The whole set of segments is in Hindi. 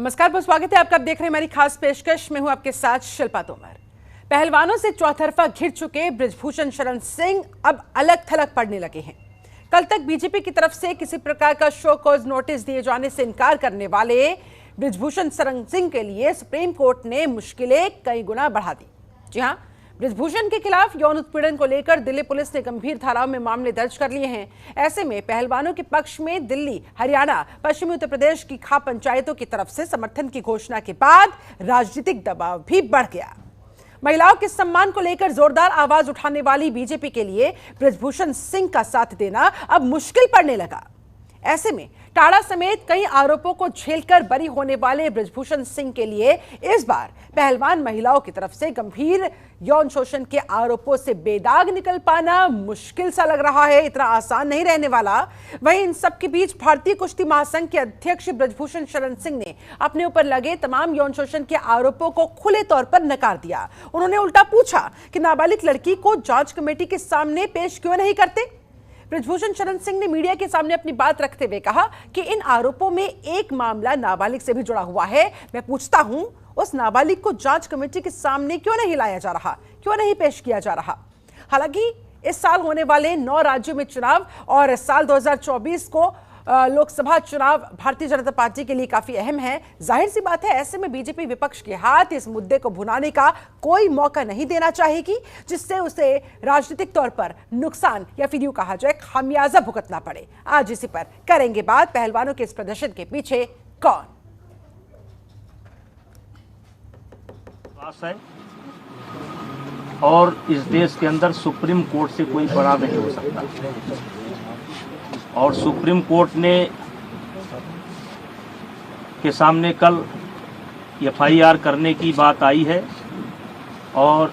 नमस्कार, बहुत स्वागत है आपका। आप देख रहे हैं हमारी खास पेशकश। मैं हूं आपके साथ शिल्पा तोमर। पहलवानों से चौतरफा घिर चुके बृजभूषण शरण सिंह अब अलग थलग पड़ने लगे हैं। कल तक बीजेपी की तरफ से किसी प्रकार का शो कॉज नोटिस दिए जाने से इनकार करने वाले बृजभूषण शरण सिंह के लिए सुप्रीम कोर्ट ने मुश्किलें कई गुना बढ़ा दी। जी हां, बृजभूषण के खिलाफ यौन उत्पीड़न को लेकर दिल्ली पुलिस ने गंभीर धाराओं में मामले दर्ज कर लिए हैं। ऐसे में पहलवानों के पक्ष में दिल्ली, हरियाणा, पश्चिमी उत्तर प्रदेश की खाप पंचायतों की तरफ से समर्थन की घोषणा के बाद राजनीतिक दबाव भी बढ़ गया। महिलाओं के सम्मान को लेकर जोरदार आवाज उठाने वाली बीजेपी के लिए बृजभूषण सिंह का साथ देना अब मुश्किल पड़ने लगा। ऐसे में टाड़ा समेत कई आरोपों को झेलकर बरी होने वाले बृजभूषण सिंह के लिए इस बार पहलवान महिलाओं की तरफ से गंभीर यौन शोषण के आरोपों से बेदाग निकल पाना मुश्किल सा लग रहा है। इतना आसान नहीं रहने वाला। वहीं इन सब के बीच भारतीय कुश्ती महासंघ के अध्यक्ष बृजभूषण शरण सिंह ने अपने ऊपर लगे तमाम यौन शोषण के आरोपों को खुले तौर पर नकार दिया। उन्होंने उल्टा पूछा कि नाबालिग लड़की को जांच कमेटी के सामने पेश क्यों नहीं करते। बृजभूषण शरण सिंह ने मीडिया के सामने अपनी बात रखते हुए कहा कि इन आरोपों में एक मामला नाबालिग से भी जुड़ा हुआ है। मैं पूछता हूं, उस नाबालिग को जांच कमेटी के सामने क्यों नहीं लाया जा रहा, क्यों नहीं पेश किया जा रहा। हालांकि इस साल होने वाले 9 राज्यों में चुनाव और साल 2024 को लोकसभा चुनाव भारतीय जनता पार्टी के लिए काफी अहम है। जाहिर सी बात है, ऐसे में बीजेपी विपक्ष के हाथ इस मुद्दे को भुनाने का कोई मौका नहीं देना चाहेगी, जिससे उसे राजनीतिक तौर पर नुकसान या फिर यूं कहा जाए खामियाजा भुगतना पड़े। आज इसी पर करेंगे बात। पहलवानों के इस प्रदर्शन के पीछे कौन है और इस देश के अंदर सुप्रीम कोर्ट से कोई बड़ा नहीं हो सकता। और सुप्रीम कोर्ट ने के सामने कल एफआईआर करने की बात आई है और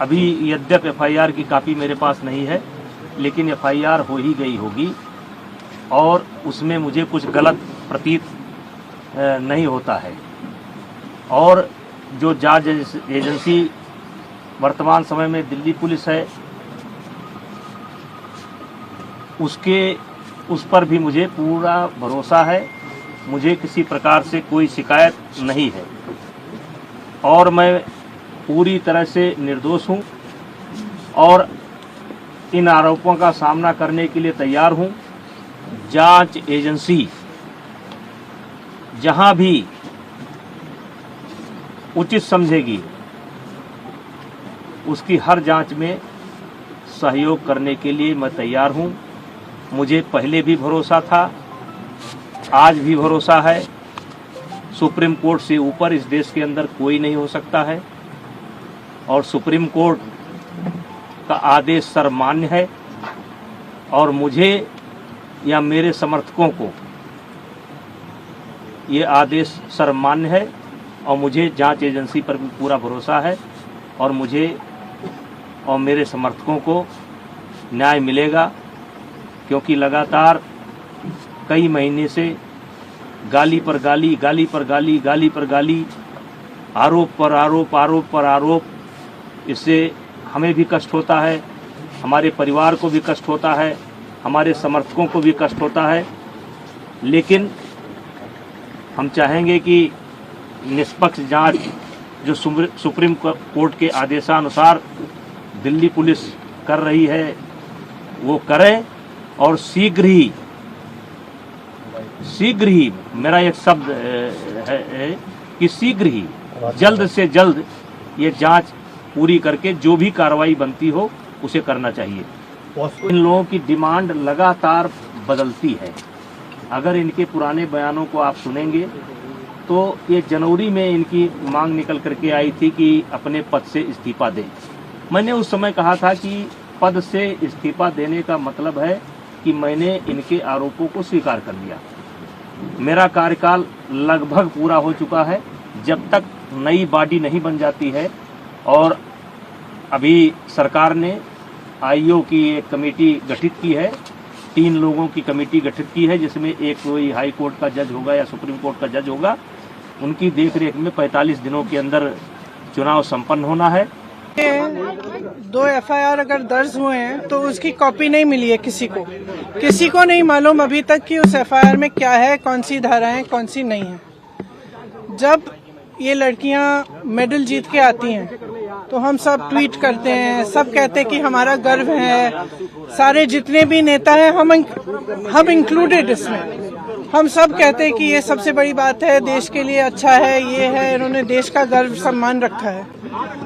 अभी यद्यप एफआईआर की कॉपी मेरे पास नहीं है, लेकिन एफआईआर हो ही गई होगी और उसमें मुझे कुछ गलत प्रतीत नहीं होता है। और जो जांच एजेंसी वर्तमान समय में दिल्ली पुलिस है, उस पर भी मुझे पूरा भरोसा है। मुझे किसी प्रकार से कोई शिकायत नहीं है और मैं पूरी तरह से निर्दोष हूं और इन आरोपों का सामना करने के लिए तैयार हूं। जांच एजेंसी जहां भी उचित समझेगी उसकी हर जांच में सहयोग करने के लिए मैं तैयार हूं। मुझे पहले भी भरोसा था, आज भी भरोसा है। सुप्रीम कोर्ट से ऊपर इस देश के अंदर कोई नहीं हो सकता है और सुप्रीम कोर्ट का आदेश सर्वमान्य है और मुझे या मेरे समर्थकों को ये आदेश सर्वमान्य है और मुझे जांच एजेंसी पर भी पूरा भरोसा है और मुझे और मेरे समर्थकों को न्याय मिलेगा, क्योंकि लगातार कई महीने से गाली पर गाली, गाली पर गाली, गाली पर गाली, आरोप पर आरोप, आरोप पर आरोप, इससे हमें भी कष्ट होता है, हमारे परिवार को भी कष्ट होता है, हमारे समर्थकों को भी कष्ट होता है। लेकिन हम चाहेंगे कि निष्पक्ष जांच जो सुप्रीम कोर्ट के आदेशानुसार दिल्ली पुलिस कर रही है वो करें और शीघ्र ही मेरा एक शब्द है कि शीघ्र ही जल्द से जल्द ये जांच पूरी करके जो भी कार्रवाई बनती हो उसे करना चाहिए। इन लोगों की डिमांड लगातार बदलती है। अगर इनके पुराने बयानों को आप सुनेंगे तो ये जनवरी में इनकी मांग निकल करके आई थी कि अपने पद से इस्तीफा दें। मैंने उस समय कहा था कि पद से इस्तीफा देने का मतलब है कि मैंने इनके आरोपों को स्वीकार कर लिया। मेरा कार्यकाल लगभग पूरा हो चुका है। जब तक नई बॉडी नहीं बन जाती है, और अभी सरकार ने आईओ की एक कमेटी गठित की है, 3 लोगों की कमेटी गठित की है, जिसमें एक कोई हाई कोर्ट का जज होगा या सुप्रीम कोर्ट का जज होगा। उनकी देखरेख में 45 दिनों के अंदर चुनाव संपन्न होना है। 2 एफआईआर अगर दर्ज हुए हैं तो उसकी कॉपी नहीं मिली है किसी को नहीं मालूम अभी तक कि उस एफआईआर में क्या है, कौन सी धाराएं, कौन सी नहीं है। जब ये लड़कियां मेडल जीत के आती हैं तो हम सब ट्वीट करते हैं, सब कहते हैं कि हमारा गर्व है। सारे जितने भी नेता हैं हम इंक्लूडेड इसमें, हम सब कहते हैं कि ये सबसे बड़ी बात है, देश के लिए अच्छा है, ये है, इन्होंने देश का गर्व सम्मान रखा है।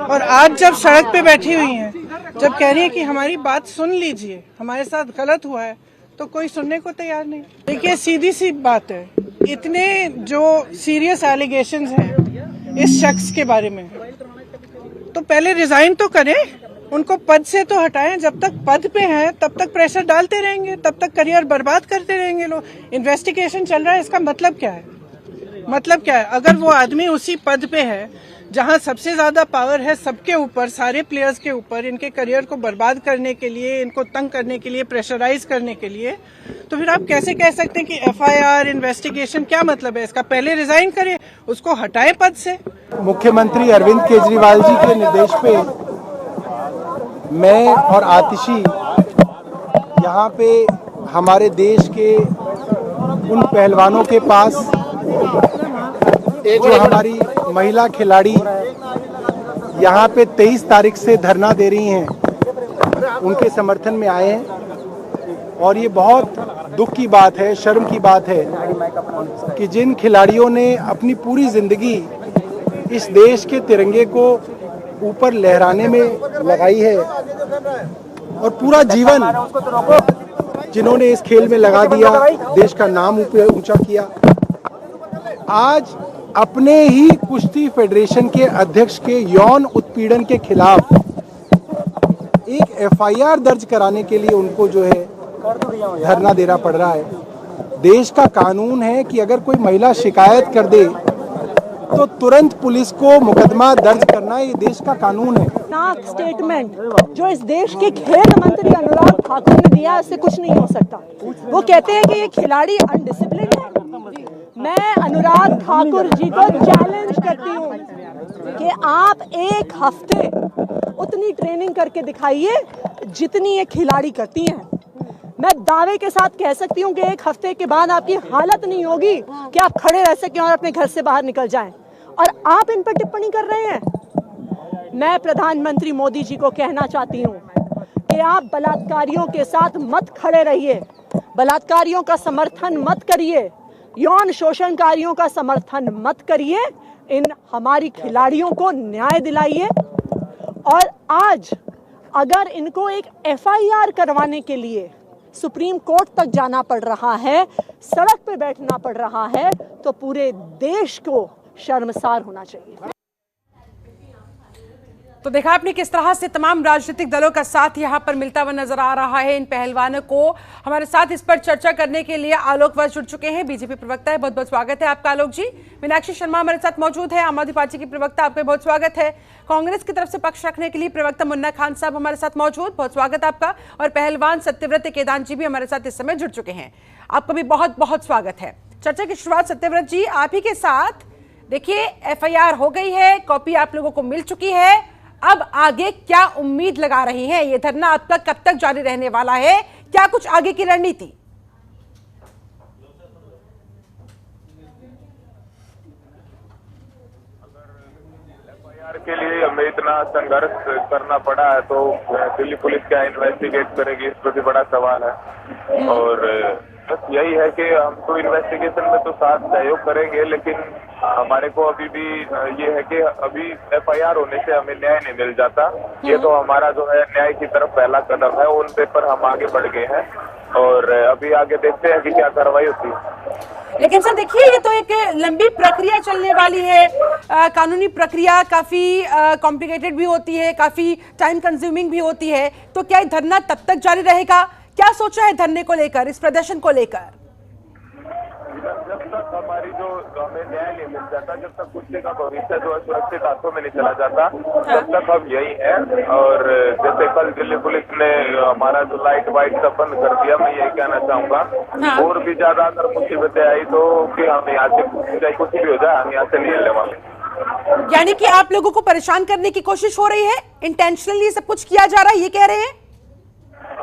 और आज जब सड़क पे बैठी हुई हैं, जब कह रही है कि हमारी बात सुन लीजिए, हमारे साथ गलत हुआ है, तो कोई सुनने को तैयार नहीं। देखिए सीधी सी बात है, इतने जो सीरियस एलिगेशंस हैं इस शख्स के बारे में, तो पहले रिजाइन तो करें, उनको पद से तो हटाएं। जब तक पद पे हैं तब तक प्रेशर डालते रहेंगे, तब तक करियर बर्बाद करते रहेंगे लोग। इन्वेस्टिगेशन चल रहा है, इसका मतलब क्या है? मतलब क्या है? अगर वो आदमी उसी पद पे है जहां सबसे ज्यादा पावर है सबके ऊपर, सारे प्लेयर्स के ऊपर, इनके करियर को बर्बाद करने के लिए, इनको तंग करने के लिए, प्रेशराइज करने के लिए, तो फिर आप कैसे कह सकते हैं कि एफआईआर इन्वेस्टिगेशन? क्या मतलब है इसका? पहले रिजाइन करें, उसको हटाएं पद से। मुख्यमंत्री अरविंद केजरीवाल जी के निर्देश पे मैं और आतिशी यहाँ पे हमारे देश के उन पहलवानों के पास जो हमारी महिला खिलाड़ी यहाँ पे 23 तारीख से धरना दे रही हैं, उनके समर्थन में आए हैं। और ये बहुत दुख की बात है, शर्म की बात है कि जिन खिलाड़ियों ने अपनी पूरी जिंदगी इस देश के तिरंगे को ऊपर लहराने में लगाई है और पूरा जीवन जिन्होंने इस खेल में लगा दिया, देश का नाम ऊंचा किया, आज अपने ही कुश्ती फेडरेशन के अध्यक्ष के यौन उत्पीड़न के खिलाफ एक एफआईआर दर्ज कराने के लिए उनको जो है धरना देना पड़ रहा है। देश का कानून है कि अगर कोई महिला शिकायत कर दे तो तुरंत पुलिस को मुकदमा दर्ज करना, ये देश का कानून है। स्टेटमेंट जो इस देश के खेल मंत्री अनुराग ठाकुर ने दिया, उससे कुछ नहीं हो सकता। वो कहते हैं कि ये खिलाड़ी अनडिसिप्लिन है। मैं अनुराग ठाकुर जी को चैलेंज करती हूँ कि आप एक हफ्ते उतनी ट्रेनिंग करके दिखाइए जितनी ये खिलाड़ी करती हैं। मैं दावे के साथ कह सकती हूँ कि एक हफ्ते के बाद आपकी हालत नहीं होगी कि आप खड़े रह सकें और अपने घर से बाहर निकल जाएं, और आप इन पर टिप्पणी कर रहे हैं। मैं प्रधानमंत्री मोदी जी को कहना चाहती हूँ कि आप बलात्कारियों के साथ मत खड़े रहिए, बलात्कारियों का समर्थन मत करिए, यौन शोषणकारियों का समर्थन मत करिए, इन हमारी खिलाड़ियों को न्याय दिलाइए। और आज अगर इनको एक एफआईआर करवाने के लिए सुप्रीम कोर्ट तक जाना पड़ रहा है, सड़क पे बैठना पड़ रहा है, तो पूरे देश को शर्मसार होना चाहिए। तो देखा आपने किस तरह से तमाम राजनीतिक दलों का साथ यहां पर मिलता हुआ नजर आ रहा है इन पहलवानों को। हमारे साथ इस पर चर्चा करने के लिए आलोक वत्स जुड़ चुके हैं, बीजेपी प्रवक्ता है। बहुत बहुत स्वागत है आपका आलोक जी। मीनाक्षी शर्मा हमारे साथ मौजूद है, आम आदमी पार्टी की प्रवक्ता, आपका बहुत स्वागत है। कांग्रेस की तरफ से पक्ष रखने के लिए प्रवक्ता मुन्ना खान साहब हमारे साथ मौजूद, बहुत स्वागत आपका। और पहलवान सत्यव्रत केदान जी भी हमारे साथ इस समय जुड़ चुके हैं, आपका भी बहुत बहुत स्वागत है। चर्चा की शुरुआत सत्यव्रत जी आप ही के साथ। देखिए एफआईआर हो गई है, कॉपी आप लोगों को मिल चुकी है, अब आगे क्या उम्मीद लगा रही हैं? ये धरना आपका कब तक जारी रहने वाला है? क्या कुछ आगे की रणनीति? एफआईआर के लिए हमें इतना संघर्ष करना पड़ा है, तो दिल्ली पुलिस क्या इन्वेस्टिगेट करेगी, इस पर भी बड़ा सवाल है। और बस यही है कि हम तो इन्वेस्टिगेशन में तो साथ सहयोग करेंगे, लेकिन हमारे को अभी भी ये है कि अभी एफआईआर होने से हमें न्याय नहीं मिल जाता। ये तो हमारा जो है न्याय की तरफ पहला कदम है, उन पेपर हम आगे बढ़ गए हैं और अभी आगे देखते हैं कि क्या कार्रवाई होती है। लेकिन सर देखिए ये तो एक लंबी प्रक्रिया चलने वाली है, कानूनी प्रक्रिया काफी कॉम्प्लिकेटेड भी होती है, काफी टाइम कंज्यूमिंग भी होती है, तो क्या ये धरना तब तक जारी रहेगा? क्या सोचा है धरने को लेकर, इस प्रदर्शन को लेकर? जब तक हमारी जो हमें न्याय नहीं मिल जाता, जब तक कुत्ते का भविष्य जो है सुरक्षित हाथों में नहीं चला जाता, तब तक हम यही हैं। और जैसे कल दिल्ली पुलिस ने हमारा जो लाइट वाइट सब बंद कर दिया, मैं यही कहना चाहूंगा और भी ज्यादा अगर मुसीबतें आई तो कि हम यहाँ से चाहे कुछ भी हो जाए, हम यहाँ से नहीं लेने वाले। यानी कि आप लोगों को परेशान करने की कोशिश हो रही है, इंटेंशनली सब कुछ किया जा रहा है, ये कह रहे हैं?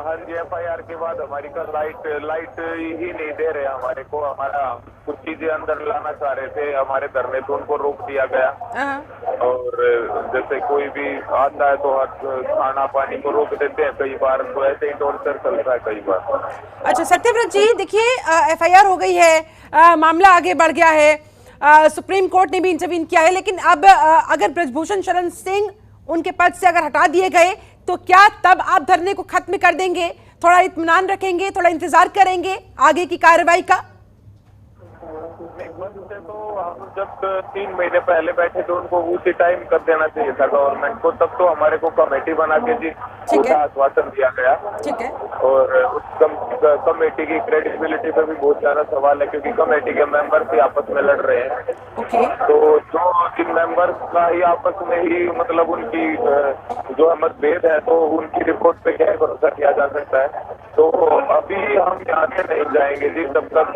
हाँ जी, FIR के बाद हमारी का लाइट ही नहीं दे रहे हमारे को। हमारा कुछ चीजें अंदर लाना चाह रहे थे हमारे धरने पे, उनको रोक दिया गया। और जैसे कोई भी आता है तो खाना पानी को रोक देते हैं कई बार, तो ऐसे ही टॉर्चर चलता है कई बार। अच्छा सत्यव्रत जी, देखिए FIR हो गई है, मामला आगे बढ़ गया है, सुप्रीम कोर्ट ने भी इंटरवीन किया है, लेकिन अब अगर ब्रजभूषण शरण सिंह उनके पद से अगर हटा दिए गए तो क्या तब आप धरने को खत्म कर देंगे? थोड़ा इत्मीनान रखेंगे, थोड़ा इंतजार करेंगे आगे की कार्रवाई का? तो हम जब 3 महीने पहले बैठे थे उनको उसी टाइम कर देना चाहिए था गवर्नमेंट को। तब तो हमारे को कमेटी बना के जी पूरा आश्वासन दिया गया। ठीक है। और उस कमेटी की क्रेडिबिलिटी पे भी बहुत ज्यादा सवाल है, क्योंकि कमेटी के मेंबर्स ही आपस में लड़ रहे हैं। तो जो इन मेंबर्स का ही आपस में ही मतलब उनकी जो मतभेद है, तो उनकी रिपोर्ट पे क्या भरोसा किया जा सकता है? तो अभी हम आगे नहीं जाएंगे जी जब तक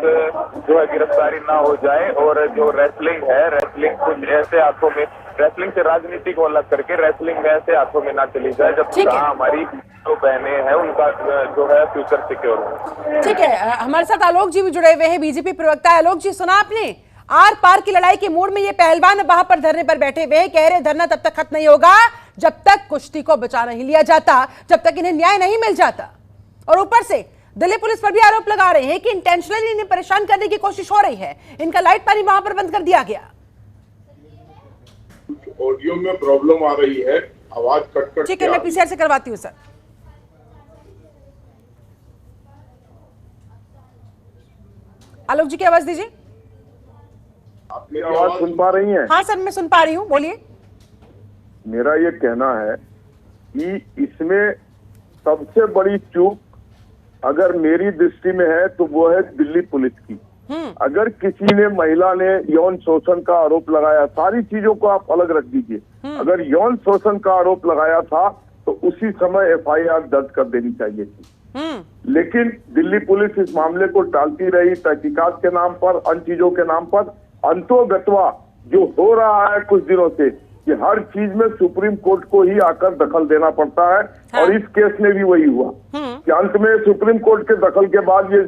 जो है गिरफ्तारी ना हो जाए। और जो रेसलिंग है, रेसलिंग कुछ ऐसे हाथों में, रेसलिंग से राजनीति को अलग करके रेसलिंग में ऐसे हाथों में ना चली जाए जब तक हमारी जो बहनें हैं उनका जो है फ्यूचर सिक्योर हो। ठीक है, हमारे साथ आलोक जी भी जुड़े हुए हैं, बीजेपी प्रवक्ता। आलोक जी, सुना आपने? आर पार की लड़ाई के मूड में ये पहलवान अब वहां पर धरने पर बैठे हुए हैं, कह रहे धरना तब तक खत्म नहीं होगा जब तक कुश्ती को बचा नहीं लिया जाता, जब तक इन्हें न्याय नहीं मिल जाता। और ऊपर से दिल्ली पुलिस पर भी आरोप लगा रहे हैं कि इंटेंशनली इन्हें परेशान करने की कोशिश हो रही है, इनका लाइट पानी वहां पर बंद कर दिया गया। ऑडियो में प्रॉब्लम आ रही है, आवाज कट ठीक है, मैं PCR से करवाती हूँ सर। आलोक जी की आवाज दीजिए। आप मेरी आवाज सुन पा रही हैं? हाँ सर, मैं सुन पा रही हूँ, बोलिए। मेरा ये कहना है कि इसमें सबसे बड़ी चूक अगर मेरी दृष्टि में है तो वो है दिल्ली पुलिस की। अगर किसी ने, महिला ने यौन शोषण का आरोप लगाया, सारी चीजों को आप अलग रख दीजिए, अगर यौन शोषण का आरोप लगाया था तो उसी समय FIR दर्ज कर देनी चाहिए थी। लेकिन दिल्ली पुलिस इस मामले को टालती रही, तहकीकात के नाम पर, अन्य चीजों के नाम पर। अंतोगत्वा जो हो रहा है कुछ दिनों से कि हर चीज में सुप्रीम कोर्ट को ही आकर दखल देना पड़ता है। हाँ। और इस केस में भी वही हुआ कि अंत में सुप्रीम कोर्ट के दखल के बाद ये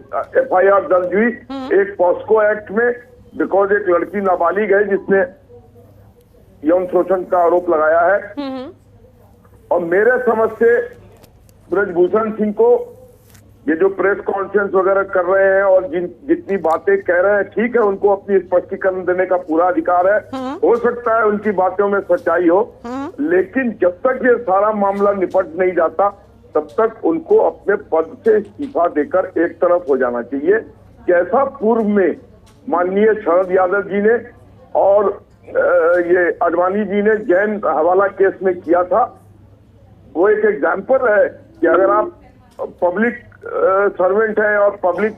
FIR दर्ज हुई एक पॉस्को एक्ट में, बिकॉज एक लड़की नाबालिग है जिसने यौन शोषण का आरोप लगाया है। और मेरे समझ से ब्रजभूषण सिंह को ये जो प्रेस कॉन्फ्रेंस वगैरह कर रहे हैं और जितनी बातें कह रहे हैं, ठीक है, उनको अपनी स्पष्टीकरण देने का पूरा अधिकार है। हो सकता है उनकी बातों में सच्चाई हो, लेकिन जब तक ये सारा मामला निपट नहीं जाता तब तक उनको अपने पद से इस्तीफा देकर एक तरफ हो जाना चाहिए। जैसा पूर्व में माननीय शरद यादव जी ने और ये आडवाणी जी ने जैन हवाला केस में किया था, वो एक एग्जाम्पल है कि अगर आप पब्लिक सर्वेंट है और पब्लिक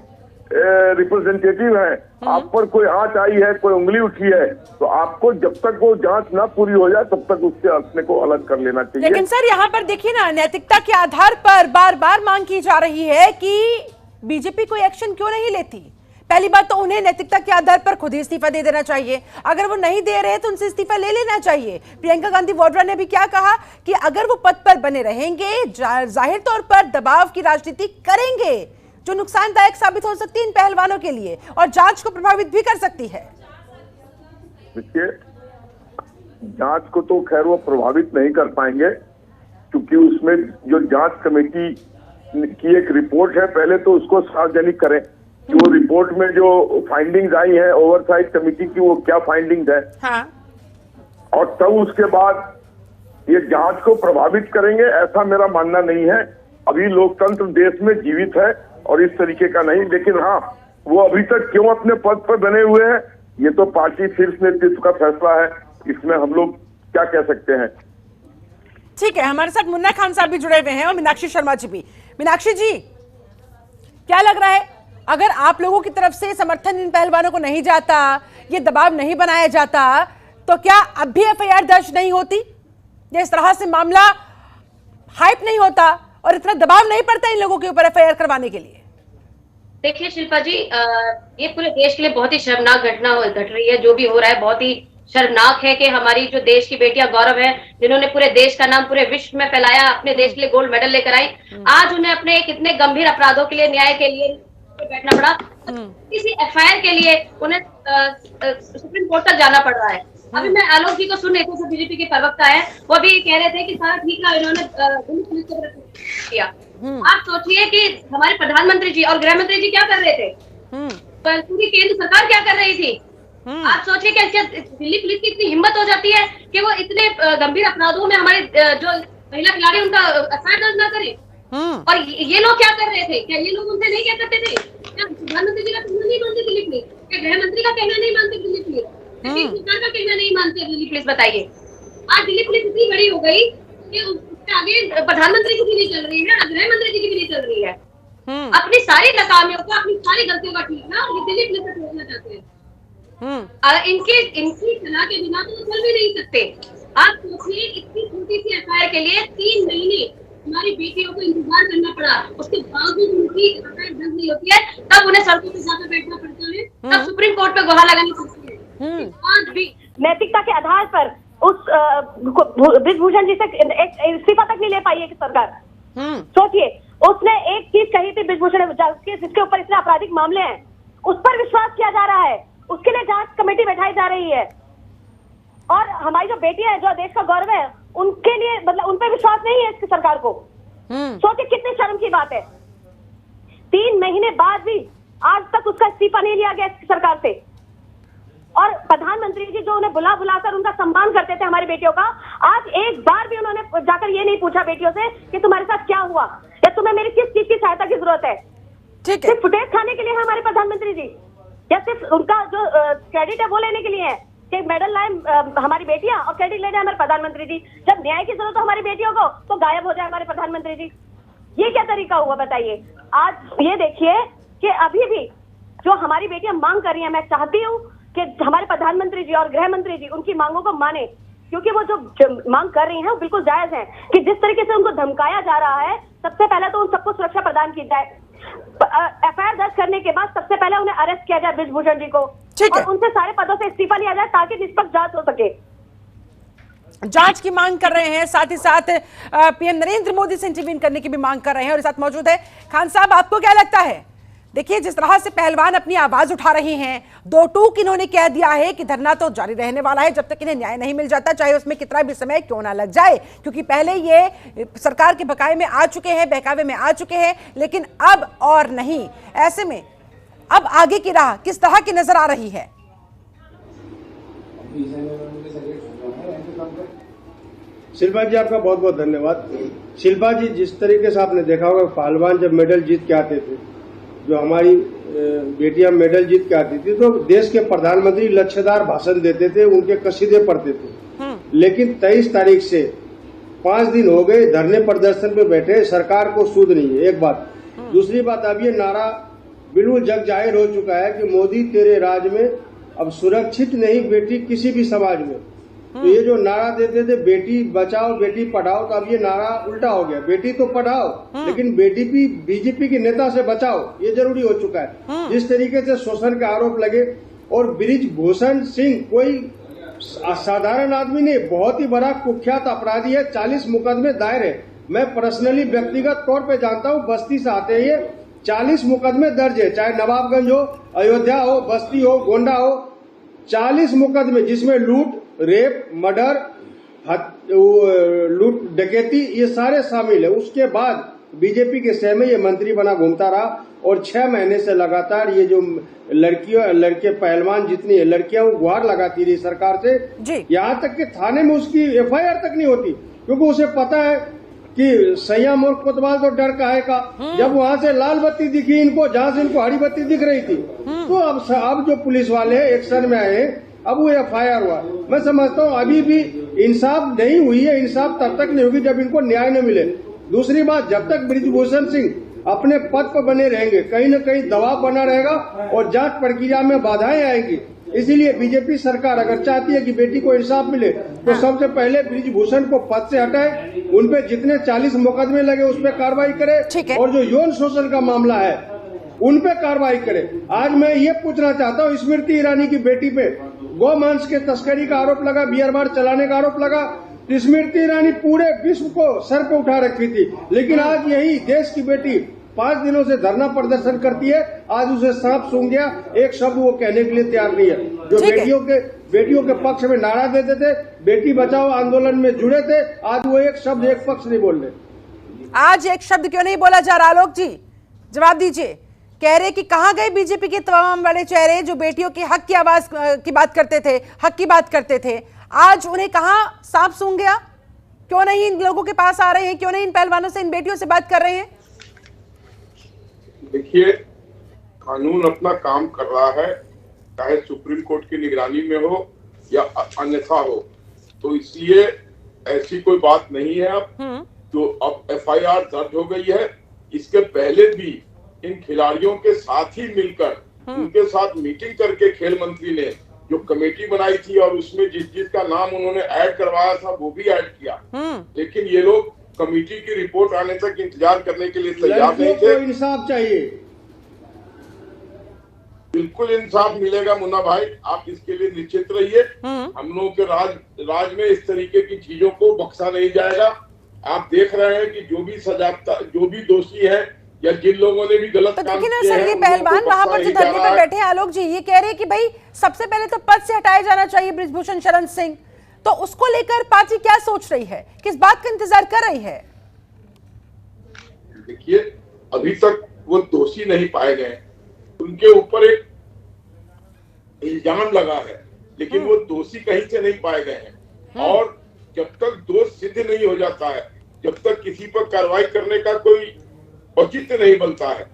रिप्रेजेंटेटिव है, आप पर कोई आंच आई है, कोई उंगली उठी है, तो आपको जब तक वो जांच ना पूरी हो जाए तब तक उससे अपने को अलग कर लेना चाहिए। लेकिन सर यहाँ पर देखिए ना, नैतिकता के आधार पर बार बार मांग की जा रही है कि बीजेपी कोई एक्शन क्यों नहीं लेती। पहली बात तो उन्हें नैतिकता के आधार पर खुद ही इस्तीफा दे देना चाहिए, अगर वो नहीं दे रहे तो उनसे इस्तीफा ले लेना चाहिए। प्रियंका गांधी वाड्रा ने भी क्या कहा कि अगर वो पद पर बने रहेंगे, जाहिर तौर पर दबाव की राजनीति करेंगे जो नुकसानदायक साबित हो सकती है इन पहलवानों के लिए और जांच को प्रभावित भी कर सकती है। देखिए, जांच को तो खैर वो प्रभावित नहीं कर पाएंगे, क्योंकि उसमें जो जांच कमेटी की एक रिपोर्ट है, पहले तो उसको सार्वजनिक करें कि वो रिपोर्ट में जो फाइंडिंग्स आई हैं ओवरसाइट कमेटी की, वो क्या फाइंडिंग्स है। हाँ। और तब उसके बाद ये जांच को प्रभावित करेंगे, ऐसा मेरा मानना नहीं है। अभी लोकतंत्र देश में जीवित है और इस तरीके का नहीं। लेकिन हाँ, वो अभी तक क्यों अपने पद पर बने हुए हैं, ये तो पार्टी शीर्ष नेतृत्व का फैसला है, इसमें हम लोग क्या कह सकते हैं। ठीक है, हमारे साथ मुन्ना खान साहब भी जुड़े हुए हैं और मीनाक्षी शर्मा जी भी। मीनाक्षी जी, क्या लग रहा है, अगर आप लोगों की तरफ से समर्थन इन पहलवानों को नहीं जाता, ये दबाव नहीं बनाया जाता, तो क्या अब भी FIR दर्ज नहीं होती, इस तरह से मामला हाइप नहीं होता और इतना दबाव नहीं पड़ता इन लोगों के ऊपर FIR करवाने के लिए? देखिए शिल्पा जी, ये पूरे देश के लिए बहुत ही शर्मनाक घटना घट रही है। जो भी हो रहा है बहुत ही शर्मनाक है कि हमारी जो देश की बेटियां गौरव है, जिन्होंने पूरे देश का नाम पूरे विश्व में फैलाया, अपने देश के लिए गोल्ड मेडल लेकर आई, आज उन्हें अपने कितने गंभीर अपराधों के लिए, न्याय के लिए बैठना पड़ा। किसी एफआईआर के लिए उन्हें सुप्रीम कोर्ट तक जाना पड़ रहा है। अभी मैं आलोक जी को सुन रही थी, जो बीजेपी के प्रवक्ता है, वो भी कह रहे थे कि सारा ठीक है, इन्होंने दिल्ली पुलिस को किया। आप सोचिए कि हमारे प्रधानमंत्री जी और गृह मंत्री जी क्या कर रहे थे, पूरी केंद्र सरकार क्या कर रही थी। आप सोचिए कि दिल्ली पुलिस की इतनी हिम्मत हो जाती है कि वो इतने गंभीर अपराधों में हमारे जो महिला खिलाड़ी उनका एफआईआर दर्ज न करे। और ये लोग क्या कर रहे थे? क्या ये लोग उनसे नहीं कह सकते थे? क्या प्रधानमंत्री जी का कहना नहीं मानते दिल्ली पुलिस? क्या गृह मंत्री का कहना नहीं मानते दिल्ली पुलिस? सरकार का कहना नहीं मानते दिल्ली पुलिस? बताइए। आज दिल्ली पुलिस इतनी बड़ी हो गई कि उसके आगे प्रधानमंत्री की भी नहीं चल रही है, गृह मंत्री की भी नहीं चल रही है। अपनी सारी नाकामियों को, अपनी सारी गलतियों का ठीकना ये दिल्ली पुलिस से ठोकना चाहते हैं। इनकी सलाह के बिना तो चल भी नहीं सकते। आप सोचिए, इतनी छोटी सी एफआईआर के लिए 3 महीने हमारी बेटियों को इंतजार करना पड़ा, उसके बावजूद उनकी एफआईआर दर्ज नहीं होती है, तब उन्हें सड़कों पर जाकर बैठना पड़ता है, तब सुप्रीम कोर्ट पे गुहार लगानी पड़ती है। आज भी नैतिकता के आधार पर उस ब्रिजभूषण जी से इस्तीफा तक नहीं ले पाई है सरकार। सोचिए, उसने एक चीज कही थी ब्रिजभूषण, जिसके ऊपर इतने आपराधिक मामले हैं, उस पर विश्वास किया जा रहा है, उसके लिए जांच कमेटी बैठाई जा रही है। और हमारी जो बेटियां हैं, जो देश का गौरव है, उनके लिए मतलब उन पर विश्वास नहीं है इस सरकार को। सोचिए कितनी शर्म की बात है। 3 महीने बाद भी आज तक उसका इस्तीफा नहीं लिया गया इस सरकार से। और प्रधानमंत्री जी जो उन्हें बुलाकर उनका सम्मान करते थे हमारी बेटियों का, आज एक बार भी उन्होंने जाकर ये नहीं पूछा बेटियों से कि तुम्हारे साथ क्या हुआ या तुम्हें मेरी किस चीज की सहायता की जरूरत है। ठीक है, सिर्फ फुटेज खाने के लिए है हमारे प्रधानमंत्री जी, या सिर्फ उनका जो क्रेडिट है वो लेने के लिए है कि मेडल लाए हमारी बेटियां और क्रेडिट ले जाए हमारे प्रधानमंत्री जी। जब न्याय की जरूरत हो हमारी बेटियों को तो गायब हो जाए हमारे प्रधानमंत्री जी। ये क्या तरीका हुआ बताइए। आज ये देखिए कि अभी भी जो हमारी बेटियां मांग कर रही हैं, मैं चाहती हूँ कि हमारे प्रधानमंत्री जी और गृह मंत्री जी उनकी मांगों को माने, क्योंकि वो जो मांग कर रही हैं वो बिल्कुल जायज है। कि जिस तरीके से उनको धमकाया जा रहा है, सबसे पहले तो उन सबको सुरक्षा प्रदान की जाए। एफआईआर दर्ज करने के बाद सबसे पहले उन्हें अरेस्ट किया जाए ब्रिजभूषण जी को, और उनसे सारे पदों से इस्तीफा लिया जाए ताकि निष्पक्ष जांच हो सके। जांच की मांग कर रहे हैं, साथ ही साथ पीएम नरेंद्र मोदी से इंटरवीन करने की भी मांग कर रहे हैं। और साथ मौजूद है खान साहब, आपको क्या लगता है? देखिए, जिस तरह से पहलवान अपनी आवाज उठा रहे हैं, 2 टूक इन्होंने कह दिया है कि धरना तो जारी रहने वाला है जब तक इन्हें न्याय नहीं मिल जाता, चाहे उसमें कितना भी समय क्यों ना लग जाए, क्योंकि पहले ये सरकार के बकाये में आ चुके हैं, बहकावे में आ चुके हैं, लेकिन अब और नहीं। ऐसे में अब आगे की राह किस तरह की नजर आ रही है? शिल्पा जी, आपका बहुत बहुत धन्यवाद। शिल्पा जी, जिस तरीके से आपने देखा होगा, पहलवान जब मेडल जीत के आते थे, जो हमारी बेटियां मेडल जीत के आती थी, तो देश के प्रधानमंत्री लच्छेदार भाषण देते थे, उनके कसीदे पढ़ते थे। लेकिन 23 तारीख से 5 दिन हो गए धरने प्रदर्शन पे बैठे, सरकार को सूद नहीं है। एक बात। दूसरी बात, अब ये नारा बिल्कुल जग जाहिर हो चुका है कि मोदी तेरे राज में अब सुरक्षित नहीं बेटी किसी भी समाज में। तो ये जो नारा देते थे बेटी बचाओ बेटी पढ़ाओ, तो अब ये नारा उल्टा हो गया, बेटी तो पढ़ाओ लेकिन बेटी भी बीजेपी के नेता से बचाओ, ये जरूरी हो चुका है। जिस तरीके से शोषण के आरोप लगे, और ब्रिजभूषण सिंह कोई साधारण आदमी नहीं, बहुत ही बड़ा कुख्यात अपराधी है, 40 मुकदमे दायर है। मैं पर्सनली व्यक्तिगत तौर पे जानता हूँ, बस्ती से आते हैं, 40 मुकदमे दर्ज है, चाहे नवाबगंज हो, अयोध्या हो, बस्ती हो, गोंडा हो, 40 मुकदमे, जिसमें लूट, रेप, मर्डर, लूट, डकैती, ये सारे शामिल है। उसके बाद बीजेपी के सह में ये मंत्री बना घूमता रहा, और 6 महीने से लगातार ये जो लड़के पहलवान जितनी है लड़कियां, वो गुहार लगाती रही सरकार से, यहाँ तक कि थाने में उसकी एफआईआर तक नहीं होती, क्योंकि उसे पता है कि संयम और कोतवाल तो डर का है का। जब वहां से लाल बत्ती दिखी इनको, जहां से इनको हरी बत्ती दिख रही थी, तो अब जो पुलिस वाले एक्शन में आए, अब वो एफआईआर हुआ। मैं समझता हूँ अभी भी इंसाफ नहीं हुई है, इंसाफ तब तक नहीं होगी जब इनको न्याय न मिले। दूसरी बात, जब तक ब्रिजभूषण सिंह अपने पद पर बने रहेंगे, कहीं न कहीं दबाव बना रहेगा और जांच प्रक्रिया में बाधाएं आएंगी। इसीलिए बीजेपी सरकार अगर चाहती है कि बेटी को इंसाफ मिले, तो सबसे पहले ब्रिजभूषण को पद से हटाए, उनपे जितने 40 मुकदमे लगे उस पर कार्रवाई करे, और जो यौन शोषण का मामला है उन पे कार्रवाई करे। आज मैं ये पूछना चाहता हूँ स्मृति ईरानी की बेटी पे गौ मांस के तस्करी का आरोप लगा, बियर बार चलाने का आरोप लगा। स्मृति ईरानी पूरे विश्व को सर पे उठा रखी थी, लेकिन आज यही देश की बेटी 5 दिनों से धरना प्रदर्शन करती है। आज उसे सांप सूंघ गया, एक शब्द वो कहने के लिए तैयार नहीं है। जो बेटियों के पक्ष में नारा देते थे, बेटी बचाओ आंदोलन में जुड़े थे, आज वो एक शब्द एक पक्ष नहीं बोल रहे। आज एक शब्द क्यों नहीं बोला जा रहा? आलोक जी जवाब दीजिए। कह रहे कि कहां गए बीजेपी के तमाम बड़े चेहरे जो बेटियों के हक की आवाज की बात करते थे, हक की बात करते थे, आज उन्हें कहां सांप सूंघ गया? क्यों नहीं इन लोगों के पास आ रहे हैं? क्यों नहीं इन पहलवानों से, इन बेटियों से बात कर रहे हैं? देखिए, कानून अपना काम कर रहा है, चाहे सुप्रीम कोर्ट की निगरानी में हो या अन्यथा हो, तो इसलिए ऐसी कोई बात नहीं है। अब जो अब एफआईआर दर्ज हो गई है, इसके पहले भी इन खिलाड़ियों के साथ ही मिलकर उनके साथ मीटिंग करके खेल मंत्री ने जो कमेटी बनाई थी और उसमें जिसका नाम उन्होंने ऐड करवाया था वो भी ऐड किया, लेकिन ये लोग कमेटी की रिपोर्ट आने तक इंतजार करने के लिए तैयार नहीं थे। इंसाफ चाहिए, बिल्कुल इंसाफ मिलेगा मुन्ना भाई, आप इसके लिए निश्चित रहिए। हम लोगों के राज में इस तरीके की चीजों को बख्शा नहीं जाएगा। आप देख रहे हैं कि जो भी सजाता, जो भी दोषी है या जिन लोगों ने भी गलत काम किए हैं, सर ये पहलवान वहां पर जो धरने पर बैठे हैं, आलोक जी ये कह रहे हैं कि भाई सबसे पहले तो पद से हटाया जाना चाहिए बृजभूषण शरण सिंह, तो उसको लेकर पार्टी क्या सोच रही है, किस बात का इंतजार कर रही है? देखिए, अभी तक वो दोषी नहीं पाए गए, उनके ऊपर एक इल्जाम लगा है, लेकिन वो दोषी कहीं से नहीं पाए गए हैं। और जब तक दोष सिद्ध नहीं हो जाता है, जब तक किसी पर कार्रवाई करने का कोई औचित्य नहीं बनता है।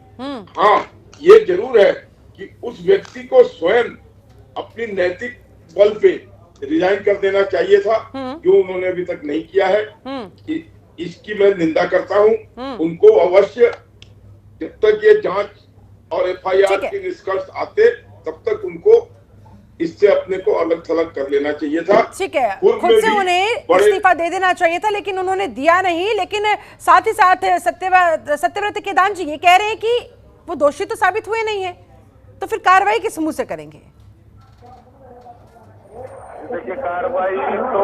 हाँ, ये जरूर है कि उस व्यक्ति को स्वयं अपनी नैतिक बल पे रिजाइन कर देना चाहिए था, जो उन्होंने अभी तक नहीं किया है। इसकी मैं निंदा करता हूँ। उनको अवश्य जब तक ये जांच और एफआईआर के निष्कर्ष आते तब तक उनको इससे अपने को अलग थलग कर लेना चाहिए था। ठीक है, खुद से उन्हें इस्तीफा दे देना चाहिए था, लेकिन उन्होंने दिया नहीं। लेकिन साथ ही साथ सत्यव्रत केदान जी ये कह रहे हैं कि वो दोषी तो साबित हुए नहीं है, तो फिर कार्रवाई किस मुंह से करेंगे? देखिए, कार्रवाई तो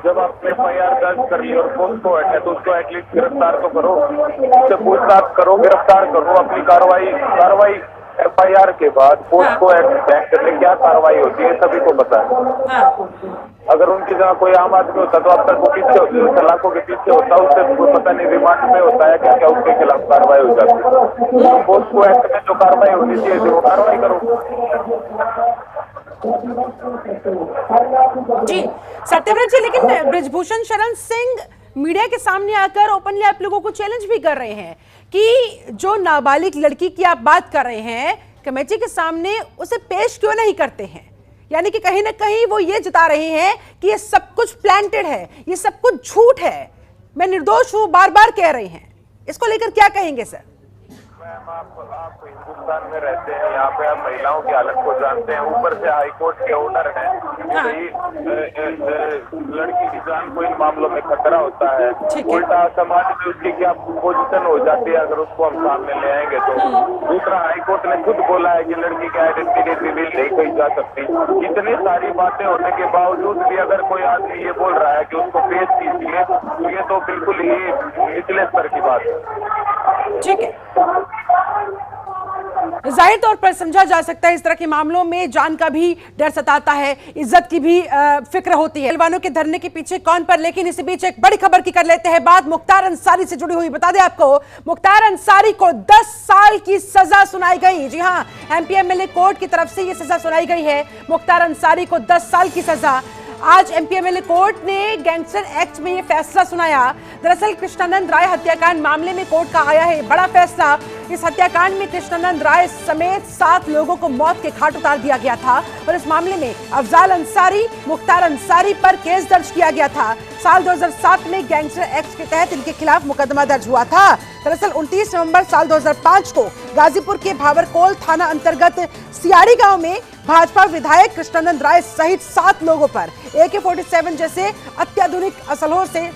जब आपने एफआईआर दर्ज कर ली और पोस्को है तो उसको एटलीस्ट गिरफ्तार तो करो, उससे पूछताछ करो, गिरफ्तार करो। अपनी कार्रवाई एफआईआर के बाद पोस्को एक्ट में क्या कार्रवाई होती है सभी को पता है। अगर उनकी जगह कोई आम आदमी होता तो अब तक वो पीछे सलाखों के पीछे होता, उससे पता नहीं रिमांड में होता है क्या क्या उसके खिलाफ कार्रवाई हो जाती है। पोस्को एक्ट में जो कार्रवाई होनी चाहिए वो कार्रवाई करो। जी सत्यव्रत जी, लेकिन बृजभूषण शरण सिंह मीडिया के सामने आकर ओपनली आप लोगों को चैलेंज भी कर रहे हैं कि जो नाबालिग लड़की की आप बात कर रहे हैं कमेटी के सामने, उसे पेश क्यों नहीं करते हैं? यानी कि कहीं ना कहीं वो ये जता रहे हैं कि ये सब कुछ प्लांटेड है, ये सब कुछ झूठ है, मैं निर्दोष हूं, बार बार कह रहे हैं। इसको लेकर क्या कहेंगे सर? मैम, आप हिंदुस्तान में रहते हैं, यहाँ पे आप महिलाओं की हालत को जानते हैं। ऊपर से हाईकोर्ट के ऑर्डर है लड़की की जान को इन मामलों में खतरा होता है। उल्टा समाज में उसकी क्या पोजीशन हो जाती है अगर उसको हम सामने ले आएंगे तो। दूसरा, हाईकोर्ट ने खुद बोला है कि लड़की की आइडेंटिटी रिवील नहीं की जा सकती। इतनी सारी बातें होने के बावजूद भी अगर कोई आदमी ये बोल रहा है कि उसको पेश कीजिए, तो ये तो बिल्कुल ही निचले स्तर की बात है। ठीक है, जाहिर तौर पर समझा जा सकता है इस तरह के मामलों में जान का भी डर सताता है, इज्जत की भी फिक्र होती है। पहलवानों के धरने के पीछे कौन पर, लेकिन इसी बीच एक बड़ी खबर की कर लेते हैं बात मुख्तार अंसारी से जुड़ी हुई। बता दें आपको, मुख्तार अंसारी को 10 साल की सजा सुनाई गई। जी हां, एमपी एमएलए कोर्ट की तरफ से यह सजा सुनाई गई है। मुख्तार अंसारी को 10 साल की सजा। आज एमपी एमएलए कोर्ट ने गैंगस्टर एक्ट में यह फैसला सुनाया। दरअसल कृष्णानंद राय हत्याकांड मामले में कोर्ट का आया है बड़ा फैसला। इस हत्याकांड में कृष्णानंद राय समेत 7 लोगों को मौत के घाट उतार दिया गया था और इस मामले में अफजाल अंसारी, मुख्तार अंसारी पर केस दर्ज किया गया था। साल 2007 में गैंगस्टर एक्ट के तहत इनके खिलाफ मुकदमा दर्ज हुआ था। दरअसल 29 नवंबर साल 2005 को गाजीपुर के भावरकोल थाना अंतर्गत सियाड़ी गांव में भाजपा विधायक कृष्णानंद राय सहित 7 लोगों पर AK-47 जैसे अत्याधुनिक असलहों से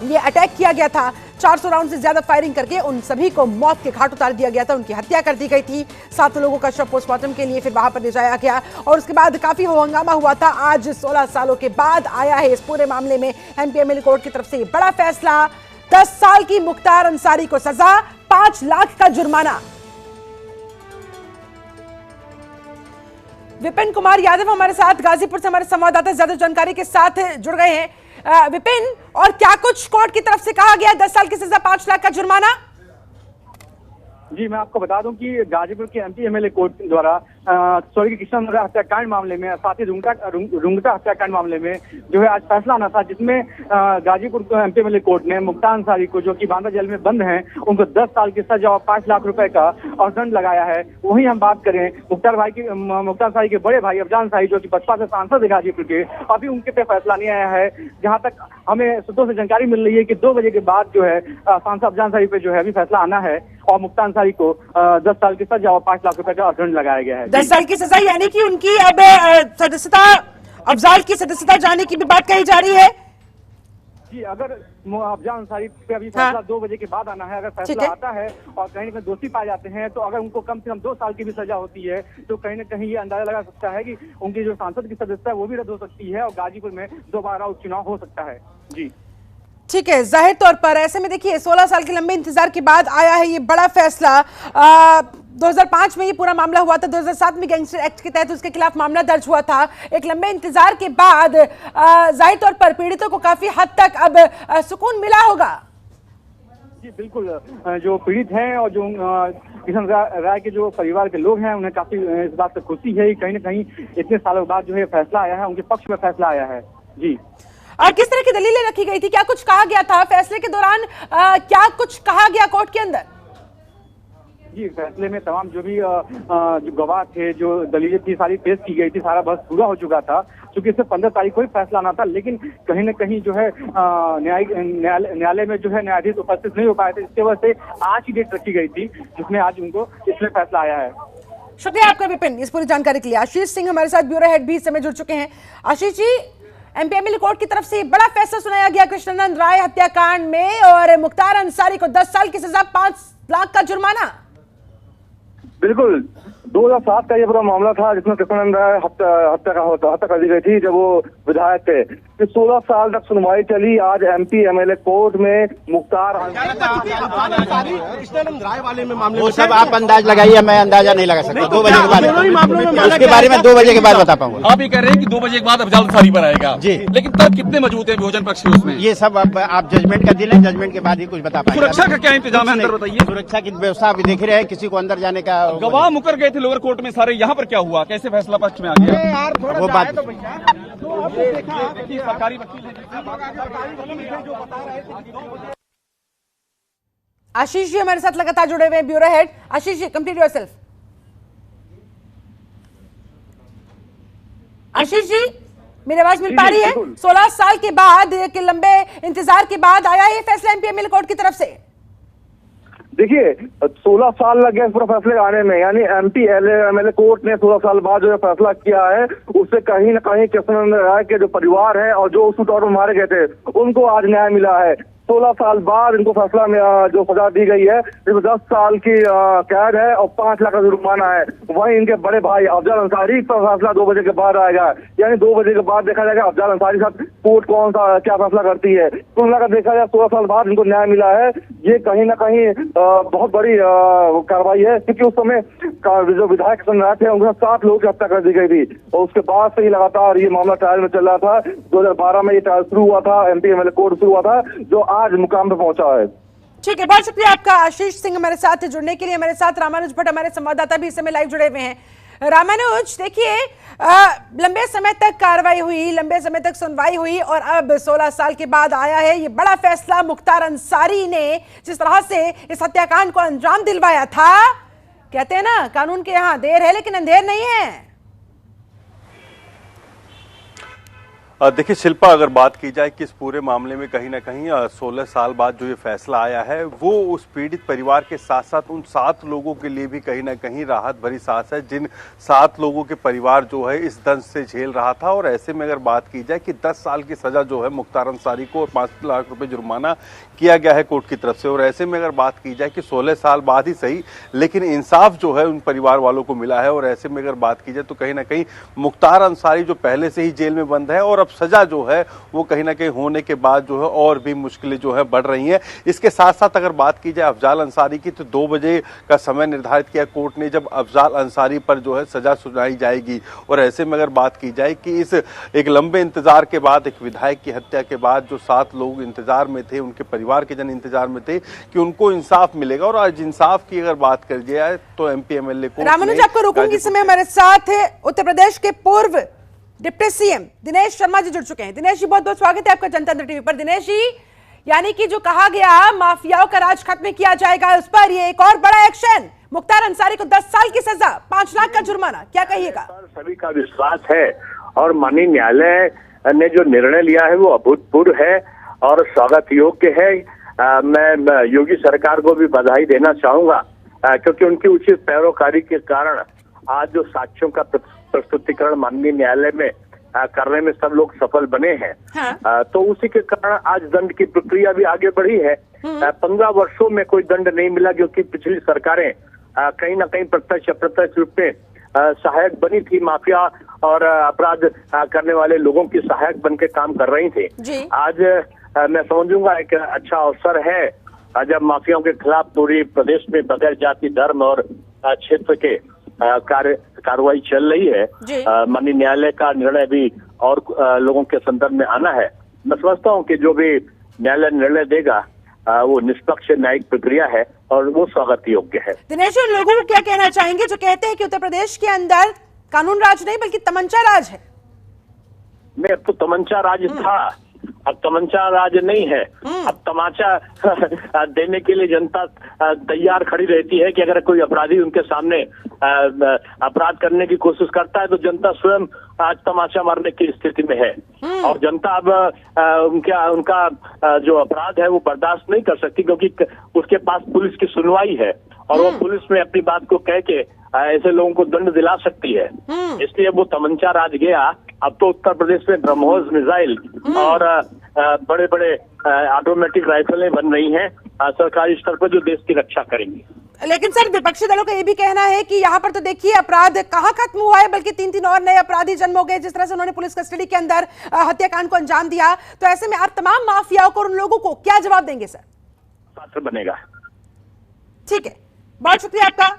ये अटैक किया गया था। 400 राउंड से ज्यादा फायरिंग करके उन सभी को मौत के घाट उतार दिया गया था, उनकी हत्या कर दी गई थी। 7 लोगों का शव पोस्टमार्टम के लिए फिर वहां पर ले जाया गया और उसके बाद काफी हंगामा हुआ था। आज 16 सालों के बाद आया है इस पूरे मामले में एमपीएमएलए कोर्ट की तरफ से बड़ा फैसला। 10 साल की मुख्तार अंसारी को सजा, 5 लाख का जुर्माना। विपिन कुमार यादव हमारे साथ गाजीपुर से हमारे संवाददाता ज्यादा जानकारी के साथ जुड़ गए हैं। विपिन, और क्या कुछ कोर्ट की तरफ से कहा गया? 10 साल की सजा, 5 लाख का जुर्माना। जी, मैं आपको बता दूं कि गाजीपुर के एमपीएमएलए कोर्ट द्वारा स्वर्गीय कृष्ण हत्याकांड मामले में, साथ ही रुंगटा हत्याकांड मामले में जो है आज फैसला आना था, जिसमें गाजीपुर एमपीएमएलए कोर्ट ने मुख्तार अंसारी को, जो कि बांदा जेल में बंद हैं, उनको 10 साल की सजा और 5 लाख रुपए का अर्थदंड लगाया है। वहीं हम बात करें मुख्तार अंसारी के बड़े भाई अफजाल अंसारी, जो कि बसपा से सांसद है गाजीपुर के, अभी उनके पे फैसला नहीं आया है। जहां तक हमें सूत्रों से जानकारी मिल रही है कि 2 बजे के बाद जो है सांसद अफजाल अंसारी पे जो है अभी फैसला आना है और मुख्तार अंसारी को 10 साल की सजा और 5 लाख रुपए का अर्थदंड लगाया गया है। 10 साल की सजा, यानी कि उनकी अब सदस्यता, अफजाल की सदस्यता जाने की भी बात कही जा रही है। जी, अगर अफजाल अंसारी पे अभी फैसला 2 बजे के बाद आना है, अगर फैसला आता है और कहीं न कहीं दोषी पाए जाते हैं, तो अगर उनको कम से कम 2 साल की भी सजा होती है, तो कहीं न कहीं ये अंदाजा लगा सकता है कि उनकी जो सांसद की सदस्यता है वो भी रद्द हो सकती है और गाजीपुर में दोबारा उपचुनाव हो सकता है। जी ठीक है, जाहिर तौर पर ऐसे में देखिए 16 साल के लंबे इंतजार के बाद आया है ये बड़ा फैसला। 2005 में ये पूरा मामला हुआ था, 2007 में गैंगस्टर एक्ट के तहत उसके खिलाफ मामला दर्ज हुआ था। एक लंबे इंतजार के बाद जाहिर तौर पर पीड़ितों को काफी हद तक अब सुकून मिला होगा। जी बिल्कुल, जो पीड़ित हैं और जो किशन राय के जो परिवार के लोग हैं, उन्हें काफी इस बात से खुशी है कि कहीं न कहीं इतने सालों बाद जो है फैसला आया है, उनके पक्ष में फैसला आया है। जी, और किस तरह की दलीलें रखी गई थी? क्या कुछ कहा गया था फैसले के दौरान? क्या कुछ कहा गया कोर्ट के अंदर? जी, फैसले में तमाम जो भी जो गवाह थे, जो दलीलें थी, सारी पेश की गई थी। सारा बहस पूरा हो चुका था, क्योंकि इससे 15 तारीख को ही फैसला आना था, लेकिन कहीं न कहीं जो है न्यायालय में जो है न्यायाधीश उपस्थित नहीं हो पाए थे। इसके वजह से आज की डेट रखी गई थी, जिसमें आज उनको इसमें फैसला आया है। शुक्रिया आपका विपिन इस पूरी जानकारी के लिए। आशीष सिंह हमारे साथ ब्यूरो हेड भी इस समय जुड़ चुके हैं। आशीष जी, एमपीएमएलए कोर्ट की तरफ से बड़ा फैसला सुनाया गया कृष्णानंद राय हत्याकांड में और मुख्तार अंसारी को 10 साल की सजा, 5 लाख का जुर्माना। बिल्कुल, 2007 का ये पूरा मामला था जिसमें कृष्णानंद राय हत्या कर दी गई थी जब वो विधायक थे। फिर 16 साल तक सुनवाई चली। आज एमपीएमएलए कोर्ट में मुख्तार कृष्णानंद राय वाले में मामले, वो सब आप अंदाज लगाइए, मैं अंदाजा नहीं लगा सकता। 2 बजे के बाद उसके बारे में 2 बजे के बाद बता पाऊंगा। आप ये कह रहे हैं कि 2 बजे के बाद अफजाल अंसारी पर आएगा जी, लेकिन तब कितने मजबूत है भोजन पक्ष उसमें? ये सब आप जजमेंट का दिन है, जजमेंट के बाद ही कुछ बता पाएंगे। सुरक्षा का क्या इंतजाम है अंदर, बताइए। सुरक्षा की व्यवस्था अभी देख रहे हैं, किसी को अंदर जाने का। गवाह मुकर गए थे लोअर कोर्ट में सारे, यहाँ पर क्या हुआ? कैसे फैसला पक्ष में आ गया? वो बात सरकारी वकील है। आशीष जी हमारे साथ लगातार जुड़े हुए हैं, bureau head. Ashish ji, complete yourself. Ashish ji, मेरी आवाज मिल पा रही है? 16 साल के बाद, के लंबे इंतजार के बाद आया ये फैसला एमपीएमएलए कोर्ट की तरफ से। देखिए, 16 साल लग गए पूरा फैसले आने में, यानी एमपीएमएलए कोर्ट ने 16 साल बाद जो है फैसला किया है, उससे कहीं न कहीं कृष्णानंद राय के जो परिवार है और जो उस दौर में मारे गए थे, उनको आज न्याय मिला है। 16 साल बाद इनको फैसला में जो सजा दी गई है, इसमें 10 साल की कैद है और 5 लाख का जुर्माना है। वहीं इनके बड़े भाई अफजाल अंसारी पर फैसला 2 बजे के बाद आएगा, यानी 2 बजे के बाद देखा जाएगा अफजाल अंसारी के साथ कोर्ट कौन सा क्या फैसला करती है। कुल मिलाकर देखा जाए 16 साल बाद इनको न्याय मिला है। ये कहीं ना कहीं बहुत बड़ी कार्रवाई है, क्योंकि उस समय जो विधायक राय थे उनके 7 लोगों की हत्या कर दी गई थी और उसके बाद से ही लगातार ये मामला ट्रायल में चल रहा था। 2012 में ये ट्रायल शुरू हुआ था, एमपीएमएलए कोर्ट शुरू हुआ था, जो आज मुकाम पे पहुंचा है। ठीक है, बहुत शुक्रिया आपका आशीष सिंह हमारे साथ जुड़ने के लिए। हमारे साथ रामानुज भट्ट हमारे संवाददाता भी इस समय लाइव जुड़े हुए हैं। रामानुज, देखिए लंबे समय तक कार्रवाई हुई, लंबे समय तक सुनवाई हुई और अब 16 साल के बाद आया है ये बड़ा फैसला। मुख्तार अंसारी ने जिस तरह से इस हत्याकांड को अंजाम दिलवाया था, कहते हैं ना कानून के यहाँ देर है लेकिन अंधेर नहीं है। देखिए शिल्पा, अगर बात की जाए कि इस पूरे मामले में कहीं ना कहीं 16 साल बाद जो ये फैसला आया है वो उस पीड़ित परिवार के साथ साथ उन 7 लोगों के लिए भी कहीं ना कहीं राहत भरी सांस है, जिन 7 लोगों के परिवार जो है इस दंश से झेल रहा था। और ऐसे में अगर बात की जाए कि 10 साल की सजा जो है मुख्तार अंसारी को और 5 लाख रुपए जुर्माना किया गया है कोर्ट की तरफ से, और ऐसे में अगर बात की जाए कि 16 साल बाद ही सही लेकिन इंसाफ जो है उन परिवार वालों को मिला है। और ऐसे में अगर बात की जाए तो कहीं ना कहीं मुख्तार अंसारी जो पहले से ही जेल में बंद है और अब सजा जो है वो कहीं ना कहीं होने के बाद जो है और भी मुश्किलें जो है बढ़ रही हैं। इसके साथ साथ अगर बात की जाए अफजाल अंसारी की तो 2 बजे का समय निर्धारित किया कोर्ट ने जब अफजाल अंसारी पर जो है सजा सुनाई जाएगी। और ऐसे में अगर बात की जाए कि इस एक लंबे इंतजार के बाद, एक विधायक की हत्या के बाद जो 7 लोग इंतजार में थे, उनके परिवार के जन इंतजार में थे कि उनको इंसाफ मिलेगा। और आज इंसाफ की अगर बात कर जाए तो एमपी एमएलए को रामानुज, आपको रोकूंगी। इस समय हमारे साथ उत्तर प्रदेश के पूर्व डिप्टी सीएम दिनेश शर्मा जी जुड़ चुके हैं। दिनेश जी, बहुत बहुत स्वागत है आपका जनतंत्र टीवी पर। दिनेश जी, यानी कि जो कहा गया माफियाओं का राज खत्म किया जाएगा, उस पर ये एक और बड़ा एक्शन, मुख्तार अंसारी को 10 साल की सजा, 5 लाख का जुर्माना, क्या कहिएगा? सभी का विश्वास है और माननीय न्यायालय ने जो निर्णय लिया है वो अभूतपूर्व है और स्वागत योग्य है। मैं योगी सरकार को भी बधाई देना चाहूंगा क्योंकि उनकी उचित पैरोकारी के कारण आज जो साक्ष्यों का प्रस्तुतिकरण माननीय न्यायालय में करने में सब लोग सफल बने हैं। हाँ। तो उसी के कारण आज दंड की प्रक्रिया भी आगे बढ़ी है। 15 वर्षों में कोई दंड नहीं मिला क्योंकि पिछली सरकारें कहीं ना कहीं प्रत्यक्ष अप्रत्यक्ष रूप में सहायक बनी थी, माफिया और अपराध करने वाले लोगों की सहायक बन के काम कर रही थी। आज मैं समझूंगा एक अच्छा अवसर है जब माफियाओं के खिलाफ पूरी प्रदेश में बगैर जाति, धर्म और क्षेत्र के कार्रवाई चल रही है। माननीय न्यायालय का निर्णय भी और लोगों के संदर्भ में आना है। मैं समझता हूँ कि जो भी न्यायालय निर्णय देगा वो निष्पक्ष न्यायिक प्रक्रिया है और वो स्वागत योग्य है। दिनेश, लोगों को क्या कहना चाहेंगे जो कहते हैं कि उत्तर प्रदेश के अंदर कानून राज नहीं बल्कि तमंचा राज है? नहीं, अब तो तमंचा राज था, अब तमंचा राज नहीं है। अब तमाचा देने के लिए जनता तैयार खड़ी रहती है कि अगर कोई अपराधी उनके सामने अपराध करने की कोशिश करता है तो जनता स्वयं आज तमाचा मारने की स्थिति में है। और जनता अब उनका जो अपराध है वो बर्दाश्त नहीं कर सकती क्योंकि उसके पास पुलिस की सुनवाई है और वो पुलिस में अपनी बात को कह के ऐसे लोगों को दंड दिला सकती है। इसलिए वो तमंचा राज गया। अब तो उत्तर प्रदेश में ब्रह्मोस मिसाइल और बड़े बड़े ऑटोमेटिक राइफलें बन रही हैं सरकारी स्तर पर जो देश की रक्षा करेंगी। लेकिन सर, विपक्षी दलों का ये भी कहना है कि यहाँ पर तो देखिए अपराध कहाँ खत्म हुआ है बल्कि 3 और नए अपराधी जन्म हो गए। जिस तरह से उन्होंने पुलिस कस्टडी के अंदर हत्याकांड को अंजाम दिया, तो ऐसे में आप तमाम माफियाओं को और उन लोगों को क्या जवाब देंगे सर? पात्र बनेगा। ठीक है, बहुत शुक्रिया आपका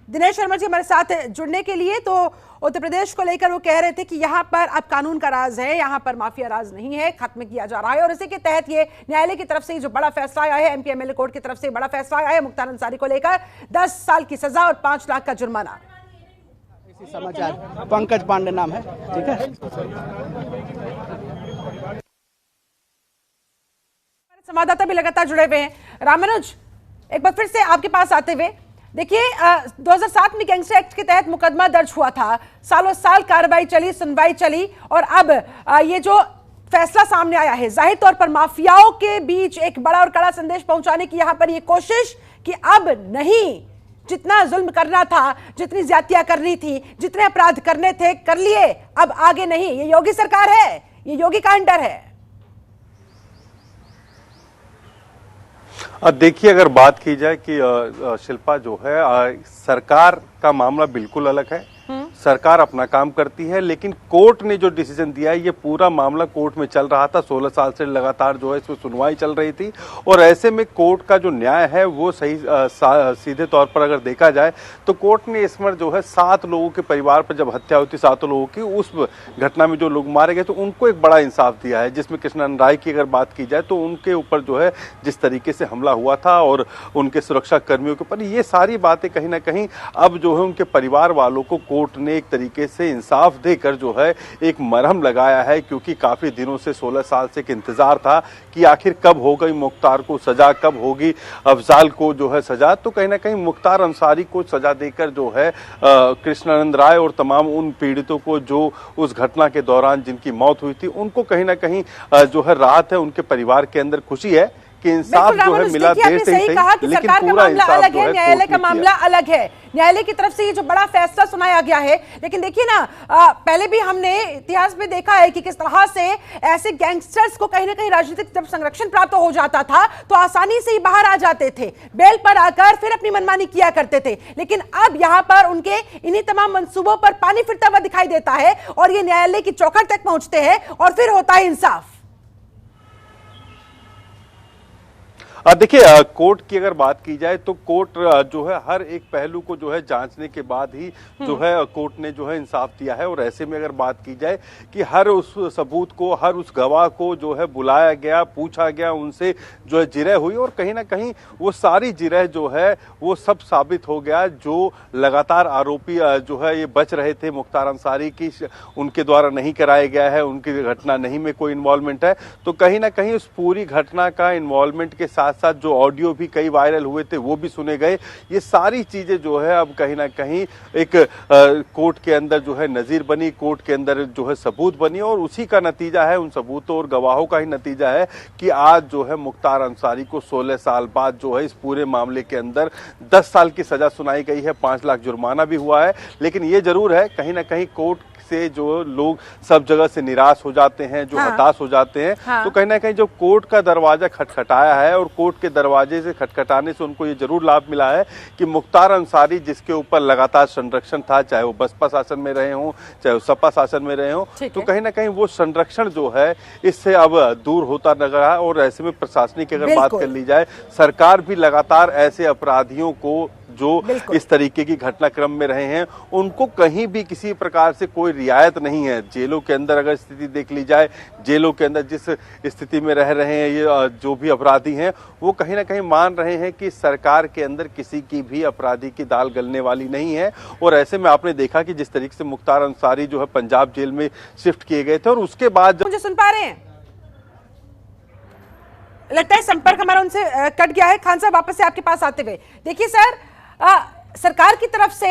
दिनेश शर्मा जी हमारे साथ जुड़ने के लिए। तो उत्तर प्रदेश को लेकर वो कह रहे थे कि यहाँ पर अब कानून का राज है, यहाँ पर माफिया राज नहीं है, खत्म किया जा रहा है। और इसी के तहत ये न्यायालय की तरफ से जो बड़ा फैसला आया है, एमपी एमएलए कोर्ट की तरफ से बड़ा फैसला आया है मुख्तार अंसारी को लेकर 10 साल की सजा और 5 लाख का जुर्माना। समाचार पंकज पांडे नाम है, ठीक है। संवाददाता भी लगातार जुड़े हुए हैं। रामानुज, एक बार फिर से आपके पास आते हुए, देखिए 2007 में गैंगस्टर एक्ट के तहत मुकदमा दर्ज हुआ था, सालों साल कार्रवाई चली, सुनवाई चली और अब ये जो फैसला सामने आया है, जाहिर तौर पर माफियाओं के बीच एक बड़ा और कड़ा संदेश पहुंचाने की यहाँ पर ये कोशिश कि अब नहीं, जितना जुल्म करना था, जितनी ज्यादतियां करनी थी, जितने अपराध करने थे कर लिए, अब आगे नहीं। ये योगी सरकार है, ये योगी का अंडर है। देखिए, अगर बात की जाए कि शिल्पा जो है सरकार का मामला बिल्कुल अलग है। सरकार अपना काम करती है, लेकिन कोर्ट ने जो डिसीजन दिया है, ये पूरा मामला कोर्ट में चल रहा था, 16 साल से लगातार जो है इसमें सुनवाई चल रही थी और ऐसे में कोर्ट का जो न्याय है वो सही सीधे तौर पर अगर देखा जाए तो कोर्ट ने इसमें जो है 7 लोगों के परिवार पर जब हत्या हुई थी, 7 लोगों की, उस घटना में जो लोग मारे गए तो उनको एक बड़ा इंसाफ दिया है। जिसमें कृष्णन राय की अगर बात की जाए तो उनके ऊपर जो है जिस तरीके से हमला हुआ था और उनके सुरक्षा कर्मियों के ऊपर, ये सारी बातें कहीं ना कहीं अब जो है उनके परिवार वालों को कोर्ट ने एक तरीके से इंसाफ देकर जो है एक मरहम लगाया है, क्योंकि काफी दिनों से 16 साल से एक इंतजार था कि आखिर कब हो गई मुख्तार को सजा, कब होगी अफजाल को जो है सजा। तो कहीं ना कहीं मुख्तार अंसारी को सजा देकर जो है कृष्णानंद राय और तमाम उन पीड़ितों को जो उस घटना के दौरान जिनकी मौत हुई थी, उनको कहीं ना कहीं जो है राहत है, उनके परिवार के अंदर खुशी है कि इंसाफ जो है मिला देर से ही सही, लेकिन पूरा इंसाफ अलग जो है, है न्यायालय का मामला अलग है। न्यायालय की तरफ से ये जो बड़ा फैसला सुनाया गया है, लेकिन देखिए ना, पहले भी हमने इतिहास में देखा है कि किस तरह से ऐसे गैंगस्टर्स को कहीं ना कहीं राजनीतिक जब संरक्षण प्राप्त हो जाता था तो आसानी से ही बाहर आ जाते थे, बेल पर आकर फिर अपनी मनमानी किया करते थे। लेकिन अब यहाँ पर उनके इन्हीं तमाम मंसूबों पर पानी फिरता हुआ दिखाई देता है और ये न्यायालय की चौखट तक पहुंचते हैं और फिर होता है इंसाफ। देखिए, कोर्ट की अगर बात की जाए तो कोर्ट जो है हर एक पहलू को जो है जांचने के बाद ही जो है कोर्ट ने जो है इंसाफ दिया है। और ऐसे में अगर बात की जाए कि हर उस सबूत को, हर उस गवाह को जो है बुलाया गया, पूछा गया, उनसे जो है जिरह हुई और कहीं ना कहीं वो सारी जिरह जो है वो सब साबित हो गया। जो लगातार आरोपी जो है ये बच रहे थे मुख्तार अंसारी की, उनके द्वारा नहीं कराया गया है, उनकी घटना नहीं में कोई इन्वॉल्वमेंट है, तो कहीं ना कहीं उस पूरी घटना का इन्वॉल्वमेंट के साथ साथ जो ऑडियो भी कई वायरल हुए थे वो भी सुने गए। ये सारी चीजें जो है अब कहीं ना कहीं एक कोर्ट के अंदर जो है नजीर बनी, कोर्ट के अंदर जो है सबूत बनी और उसी का नतीजा है, उन सबूतों और गवाहों का ही नतीजा है कि आज जो है मुख्तार अंसारी को 16 साल बाद जो है इस पूरे मामले के अंदर 10 साल की सजा सुनाई गई है, 5 लाख जुर्माना भी हुआ है। लेकिन ये जरूर है कहीं ना कहीं कोर्ट से जो लोग सब जगह से निराश हो जाते हैं, जो हताश हो जाते हैं, तो कहीं ना कहीं जो कोर्ट का दरवाजा खटखटाया है और कोर्ट के दरवाजे से खटखटाने से उनको ये जरूर लाभ मिला है कि मुख्तार अंसारी जिसके ऊपर लगातार संरक्षण था, चाहे वो बसपा शासन में रहे हों, चाहे वो सपा शासन में रहे हों, तो कहीं ना कहीं वो संरक्षण जो है इससे अब दूर होता नजर रहा है। और ऐसे में प्रशासनिक अगर बात कर ली जाए, सरकार भी लगातार ऐसे अपराधियों को जो इस तरीके की घटनाक्रम में रहे हैं उनको कहीं भी किसी प्रकार से कोई रियायत नहीं है। जेलों के अंदर अगर स्थिति देख ली जाए, जेलों के अंदर जिस स्थिति में रह रहे हैं ये जो भी अपराधी हैं, वो कहीं ना कहीं मान रहे हैं कि सरकार के अंदर किसी की भी अपराधी की दाल गलने वाली नहीं है। और ऐसे में आपने देखा कि जिस तरीके से मुख्तार अंसारी जो है पंजाब जेल में शिफ्ट किए गए थे और उसके बाद मुझे सुन पा रहे हैं, लगता है संपर्क हमारा उनसे कट गया है। खान साहब वापस से आपके पास आते हुए, देखिए सर, सरकार की तरफ से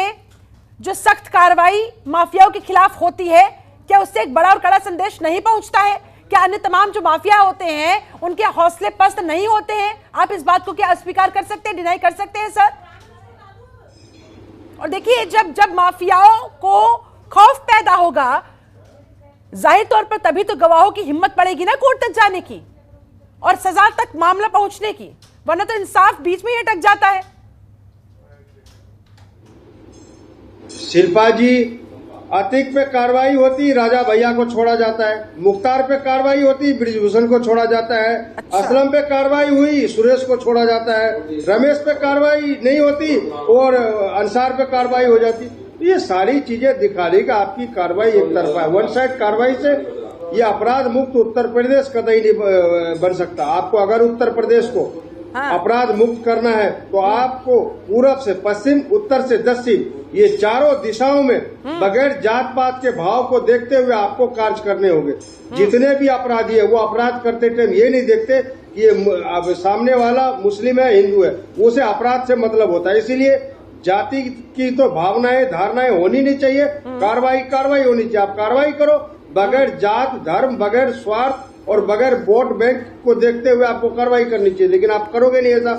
जो सख्त कार्रवाई माफियाओं के खिलाफ होती है, क्या उससे एक बड़ा और कड़ा संदेश नहीं पहुंचता है? क्या अन्य तमाम जो माफिया होते हैं उनके हौसले पस्त नहीं होते हैं? आप इस बात को क्या अस्वीकार कर सकते हैं, डिनाई कर सकते हैं सर? और देखिए, जब माफियाओं को खौफ पैदा होगा, जाहिर तौर पर तभी तो गवाहों की हिम्मत पड़ेगी ना कोर्ट तक जाने की और सजा तक मामला पहुंचने की, वरना तो इंसाफ बीच में ही अटक जाता है। शिल्पा जी, अतिक पे कार्रवाई होती, राजा भैया को छोड़ा जाता है। मुख्तार पे कार्रवाई होती, ब्रिजभूषण को छोड़ा जाता है। असलम पे कार्रवाई हुई, सुरेश को छोड़ा जाता है। रमेश पे कार्रवाई नहीं होती और अंसार पे कार्रवाई हो जाती। ये सारी चीजें दिखा रही कि आपकी कार्रवाई एक तरफा है। वन साइड कार्रवाई से ये अपराध मुक्त उत्तर प्रदेश कतई नहीं बन सकता। आपको अगर उत्तर प्रदेश को अपराध मुक्त करना है तो आपको पूरब से पश्चिम, उत्तर से दक्षिण, ये चारों दिशाओं में बगैर जात पात के भाव को देखते हुए आपको कार्य करने होंगे। जितने भी अपराधी है वो अपराध करते टाइम ये नहीं देखते कि ये सामने वाला मुस्लिम है, हिंदू है, उसे अपराध से मतलब होता है। इसीलिए जाति की तो भावनाएं, धारणाएं होनी नहीं चाहिए। कार्रवाई होनी चाहिए। आप कार्रवाई करो बगैर जात, धर्म, बगैर स्वार्थ और बगैर वोट बैंक को देखते हुए आपको कार्रवाई करनी चाहिए। लेकिन आप करोगे नहीं ऐसा।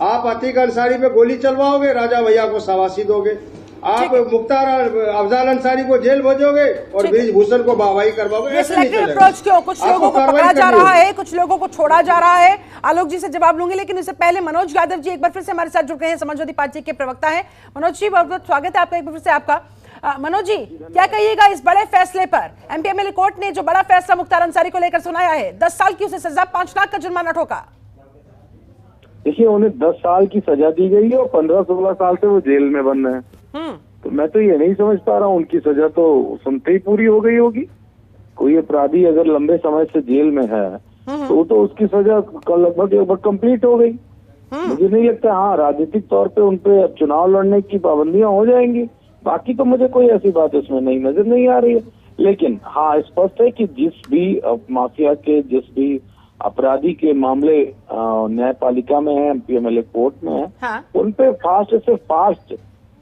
आप अतीक अंसारी पे गोली चलवाओगे, राजा भैया को शाबाशी दोगे। आप मुख्तार अफजाल अंसारी को जेल भेजोगे और ब्रिजभूषण को वाहवाही करवाओगे। अप्रोच क्यों? कुछ लोगों को पकड़ा जा रहा है, कुछ लोगों को छोड़ा जा रहा है। आलोक जी से जवाब लूंगी, लेकिन इससे पहले मनोज यादव जी एक बार फिर से हमारे साथ जुड़ गए हैं, समाजवादी पार्टी के प्रवक्ता है। मनोज जी, बहुत बहुत स्वागत है आपका एक बार फिर से आपका। मनोज जी, क्या कहिएगा इस बड़े फैसले पर? एमपीएमएलए कोर्ट ने जो बड़ा फैसला मुख्तार अंसारी को लेकर सुनाया है, 10 साल की उसे सजा, 5 लाख का जुर्माना ठोका। देखिए, उन्हें 10 साल की सजा दी गई है और 15-16 साल से वो जेल में बंद है। तो मैं तो ये नहीं समझ पा रहा हूँ, उनकी सजा तो सुनते ही पूरी हो गई होगी। कोई अपराधी अगर लंबे समय से जेल में है तो उसकी सजा लगभग कंप्लीट हो गई। मुझे नहीं लगता। हाँ, राजनीतिक तौर पे उनपे चुनाव लड़ने की पाबंदियां हो जाएंगी, बाकी तो मुझे कोई ऐसी बात इसमें नजर नहीं आ रही है। लेकिन हाँ, स्पष्ट है कि जिस भी माफिया के, जिस भी अपराधी के मामले न्यायपालिका में है, एमपीएमएलए कोर्ट में है, हाँ। उन पे फास्ट से फास्ट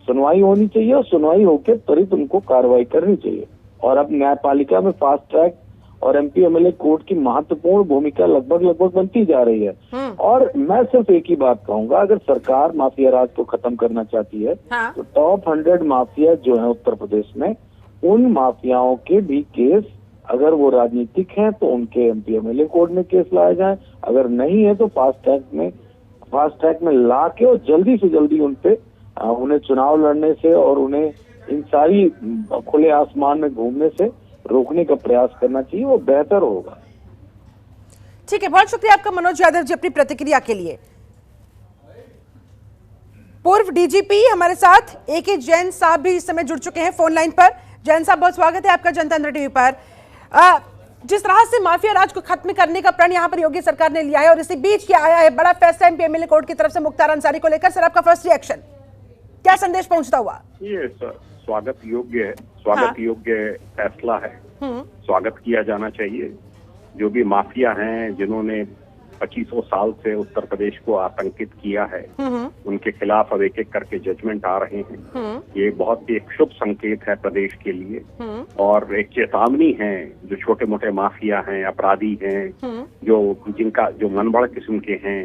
सुनवाई होनी चाहिए और सुनवाई होकर त्वरित उनको कार्रवाई करनी चाहिए। और अब न्यायपालिका में फास्ट ट्रैक और एमपीएमएलए कोर्ट की महत्वपूर्ण भूमिका लगभग बनती जा रही है। और मैं सिर्फ एक ही बात कहूंगा, अगर सरकार माफिया राज को खत्म करना चाहती है, हाँ। तो टॉप 100 माफिया जो है उत्तर प्रदेश में, उन माफियाओं के भी केस, अगर वो राजनीतिक हैं तो उनके एमपीएमएलए कोर्ट में केस लाया जाए, अगर नहीं है तो फास्ट ट्रैक में ला के और जल्दी से जल्दी उन्हें चुनाव लड़ने से और उन्हें इन सारी खुले आसमान में घूमने से रोकने का प्रयास करना चाहिए, वो बेहतर होगा। ठीक है, बहुत शुक्रिया आपका मनोज यादव जी अपनी प्रतिक्रिया के लिए। पूर्व डीजीपी हमारे साथ AK जैन साहब भी इस समय जुड़ चुके हैं फोन लाइन पर। जैन साहब, बहुत स्वागत है आपका जनतंत्र टीवी पर। जिस तरह से माफिया राज को खत्म करने का प्रण यहाँ पर योगी सरकार ने लिया है और इसी बीच क्या आया है बड़ा फैसला एमपीएमएलए कोर्ट की तरफ से मुख्तार अंसारी को लेकर, सर आपका फर्स्ट रिएक्शन, क्या संदेश पहुंचता हुआ? ये स्वागत योग्य फैसला है, स्वागत किया जाना चाहिए। जो भी माफिया हैं जिन्होंने 2500 साल से उत्तर प्रदेश को आतंकित किया है, उनके खिलाफ अब एक एक करके जजमेंट आ रहे हैं। ये बहुत ही एक शुभ संकेत है प्रदेश के लिए और एक चेतावनी है जो छोटे मोटे माफिया हैं, अपराधी हैं, जो मनबड़ किस्म के हैं,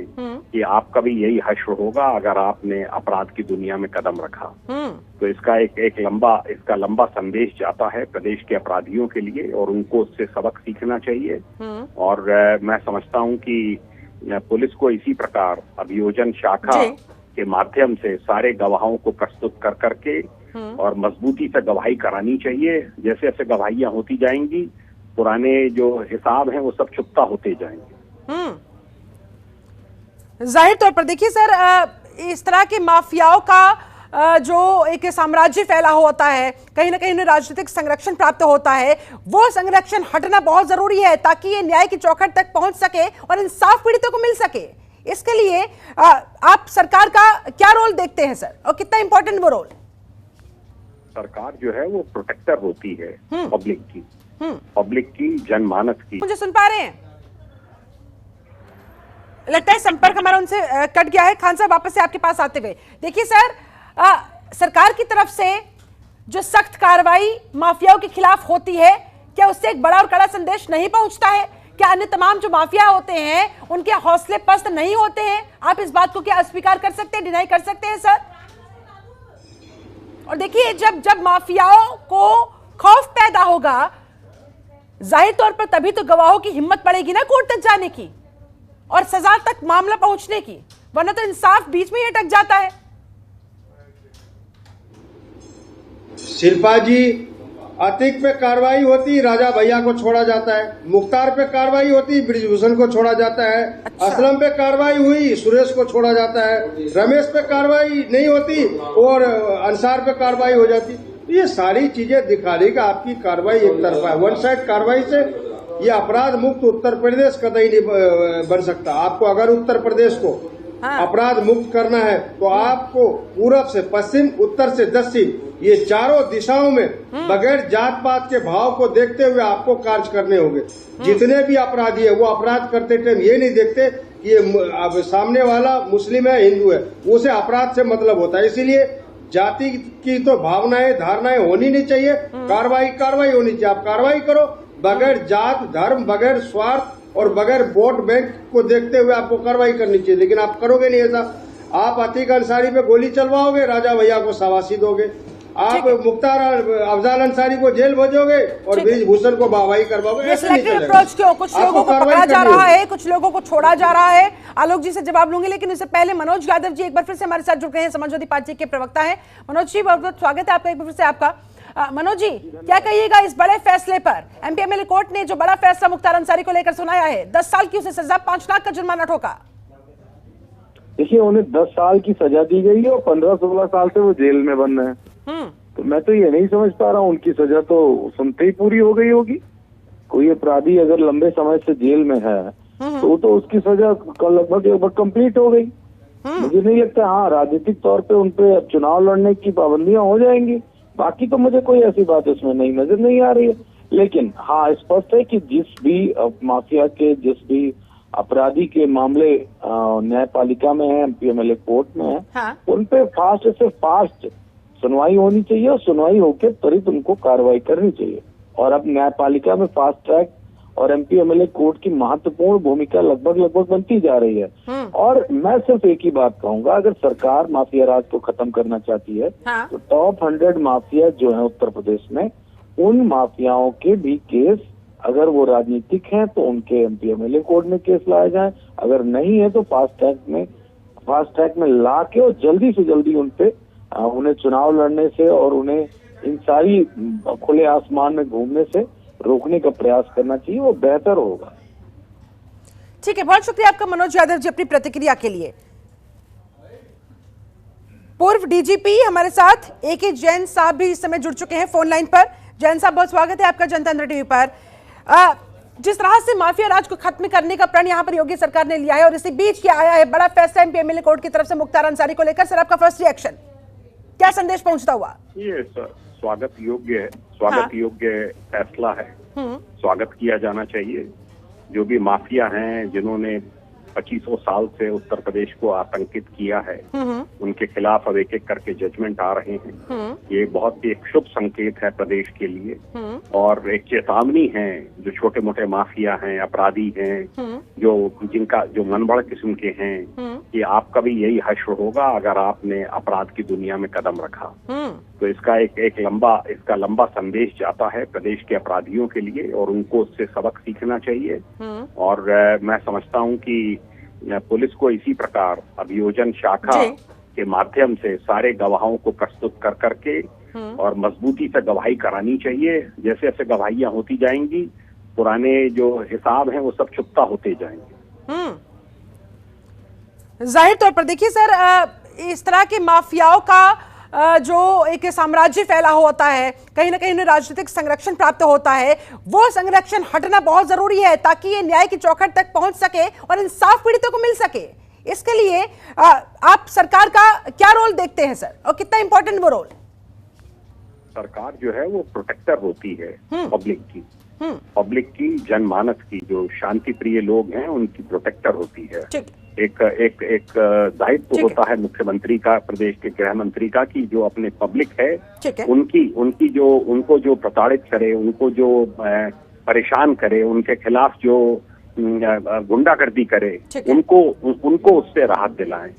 कि आपका भी यही हश्र होगा अगर आपने अपराध की दुनिया में कदम रखा। तो इसका एक लंबा संदेश जाता है प्रदेश के अपराधियों के लिए और उनको उससे सबक सीखना चाहिए। और मैं समझता हूँ कि पुलिस को इसी प्रकार अभियोजन शाखा के माध्यम से सारे गवाहों को प्रस्तुत कर करके और मजबूती से गवाही करानी चाहिए। जैसे जैसे गवाहियां होती जाएंगी, पुराने जो हिसाब हैं वो सब चुकता होते जाएंगे। जाहिर तौर पर देखिए सर, इस तरह के माफियाओं का जो एक साम्राज्य फैला होता है, कहीं ना कहीं उन्हें राजनीतिक संरक्षण प्राप्त होता है, वो संरक्षण हटना बहुत जरूरी है ताकि ये न्याय की चौखट तक पहुंच सके और इंसाफ पीड़ितों को मिल सके। इसके लिए आप सरकार का क्या रोल देखते हैं सर, और कितना इंपॉर्टेंट वो रोल? सरकार जो है वो प्रोटेक्टर होती है पब्लिक की जनमानस की। मुझे सुन पा रहे हैं? लगता है संपर्क हमारा उनसे कट गया है। खान साहब, वापस से आपके पास आते हुए देखिए सर, सरकार की तरफ से जो सख्त कार्रवाई माफियाओं के खिलाफ होती है, क्या उससे एक बड़ा और कड़ा संदेश नहीं पहुंचता है? क्या अन्य तमाम जो माफिया होते हैं उनके हौसले पस्त नहीं होते हैं? आप इस बात को क्या अस्वीकार कर सकते हैं, डिनाई कर सकते हैं सर? और देखिए, जब माफियाओं को खौफ पैदा होगा, जाहिर तौर पर तभी तो गवाहों की हिम्मत पड़ेगी ना कोर्ट तक जाने की और सजा तक मामला पहुंचने की, वरना तो इंसाफ बीच में ही अटक जाता है। शिल्पा जी, अतिक पे कार्रवाई होती, राजा भैया को छोड़ा जाता है। मुख्तार पे कार्रवाई होती, ब्रिजभूषण को छोड़ा जाता है। अच्छा। असलम पे कार्रवाई हुई, सुरेश को छोड़ा जाता है। रमेश पे कार्रवाई नहीं होती और अंसार पे कार्रवाई हो जाती। ये सारी चीजें दिखा रही कि आपकी कार्रवाई एक तरफा है। वन साइड कार्रवाई से ये अपराध मुक्त उत्तर प्रदेश कतई नहीं बन सकता। आपको अगर उत्तर प्रदेश को अपराध मुक्त करना है तो आपको पूरब से पश्चिम, उत्तर से दक्षिण, ये चारों दिशाओं में बगैर जात पात के भाव को देखते हुए आपको कार्य करने होंगे। जितने भी अपराधी है वो अपराध करते टाइम ये नहीं देखते कि ये सामने वाला मुस्लिम है, हिंदू है, उसे अपराध से मतलब होता है। इसीलिए जाति की तो भावनाएं, धारणाएं होनी नहीं चाहिए। कार्रवाई होनी चाहिए। आप कार्रवाई करो बगैर जात, धर्म, बगैर स्वार्थ और बगैर वोट बैंक को देखते हुए आपको कार्रवाई करनी चाहिए। लेकिन आप करोगे नहीं ऐसा। आप अतीक अंसारी पे गोली चलवाओगे, राजा भैया को शाबाशी दोगे। आप मुख्तार अफजाल अंसारी को जेल भेजोगे और ब्रिजभूषण को वाहवाही करवाओगे। अप्रोच क्यों? कुछ लोगों को पकड़ा जा रहा है, कुछ लोगों को छोड़ा जा रहा है। आलोक जी से जवाब लूंगी, लेकिन इससे पहले मनोज यादव जी एक बार फिर से हमारे साथ जुड़ गए हैं, समाजवादी पार्टी के प्रवक्ता है। मनोज जी, बहुत बहुत स्वागत है आपका एक बार फिर से आपका। मनोज जी, क्या कहिएगा इस बड़े फैसले पर? एमपीएमएलए कोर्ट ने जो बड़ा फैसला मुख्तार अंसारी को लेकर सुनाया है, 10 साल की उसे सजा, 5 लाख का जुर्माना ठोका। देखिए, उन्हें 10 साल की सजा दी गई है और 15-16 साल से वो जेल में बंद है। तो मैं तो ये नहीं समझ पा रहा हूँ, उनकी सजा तो सुनते ही पूरी हो गई होगी। कोई अपराधी अगर लंबे समय से जेल में है तो उसकी सजा लगभग कंप्लीट हो गई। मुझे नहीं लगता। हाँ, राजनीतिक तौर पे उनपे चुनाव लड़ने की पाबंदियां हो जाएंगी, बाकी तो मुझे कोई ऐसी बात इसमें नजर नहीं आ रही है। लेकिन हाँ, स्पष्ट है कि जिस भी माफिया के, जिस भी अपराधी के मामले न्यायपालिका में है, एमपीएमएलए कोर्ट में है, हाँ। उन पे फास्ट से फास्ट सुनवाई होनी चाहिए और सुनवाई होकर त्वरित उनको कार्रवाई करनी चाहिए। और अब न्यायपालिका में फास्ट ट्रैक और एमपीएमएलए कोर्ट की महत्वपूर्ण भूमिका लगभग बनती जा रही है। और मैं सिर्फ एक ही बात कहूंगा, अगर सरकार माफिया राज को खत्म करना चाहती है, हाँ। तो टॉप 100 माफिया जो है उत्तर प्रदेश में, उन माफियाओं के भी केस, अगर वो राजनीतिक हैं तो उनके एमपीएमएलए कोर्ट में केस लाया जाए, अगर नहीं है तो फास्ट ट्रैक में ला के और जल्दी से जल्दी उन्हें चुनाव लड़ने से और उन्हें इन सारी खुले आसमान में घूमने से रोकने का प्रयास करना चाहिए, वो बेहतर होगा। ठीक है, बहुत शुक्रिया आपका मनोज यादव जी अपनी प्रतिक्रिया के लिए। पूर्व डीजीपी हमारे साथ AK जैन साहब भी इस समय जुड़ चुके हैं फोन लाइन पर। जैन साहब, बहुत स्वागत है आपका जनतंत्र टीवी पर। जिस तरह से माफिया राज को खत्म करने का प्रण यहाँ पर योगी सरकार ने लिया है और इसी बीच क्या आया है बड़ा फैसला एमपीएमएलए कोर्ट की तरफ से मुख्तार अंसारी को लेकर, सर आपका फर्स्ट रिएक्शन, क्या संदेश पहुंचता हुआ? ये स्वागत योग्य फैसला है, स्वागत किया जाना चाहिए। जो भी माफिया हैं जिन्होंने 2500 साल से उत्तर प्रदेश को आतंकित किया है, उनके खिलाफ अब एक एक करके जजमेंट आ रहे हैं। ये बहुत ही एक शुभ संकेत है प्रदेश के लिए और एक चेतावनी है जो छोटे मोटे माफिया हैं, अपराधी हैं, जो मनबड़ किस्म के हैं, कि आपका भी यही हश्र होगा अगर आपने अपराध की दुनिया में कदम रखा। तो इसका एक लंबा संदेश जाता है प्रदेश के अपराधियों के लिए और उनको उससे सबक सीखना चाहिए। और मैं समझता हूँ कि पुलिस को इसी प्रकार अभियोजन शाखा के माध्यम से सारे गवाहों को प्रस्तुत कर करके और मजबूती से गवाही करानी चाहिए। जैसे जैसे गवाहियां होती जाएंगी, पुराने जो हिसाब हैं वो सब चुकता होते जाएंगे। जाहिर तौर पर देखिए सर, इस तरह के माफियाओं का जो एक साम्राज्य फैला होता है, कहीं ना कहीं उन्हें राजनीतिक संरक्षण प्राप्त होता है, वो संरक्षण हटना बहुत जरूरी है ताकि ये न्याय की चौखट तक पहुंच सके और इंसाफ पीड़ितों को मिल सके। इसके लिए आप सरकार का क्या रोल देखते हैं सर, और कितना इंपॉर्टेंट वो रोल? एक जो है वो प्रोटेक्टर होती है पब्लिक की जनमानस की, जो शांति प्रिय लोग हैं उनकी प्रोटेक्टर होती है। एक दायित्व होता है मुख्यमंत्री का, प्रदेश के गृह मंत्री का, कि जो अपने पब्लिक है उनको जो प्रताड़ित करे, उनको जो परेशान करे, उनके खिलाफ जो गुंडागर्दी करे, उनको उससे राहत दिलाएं।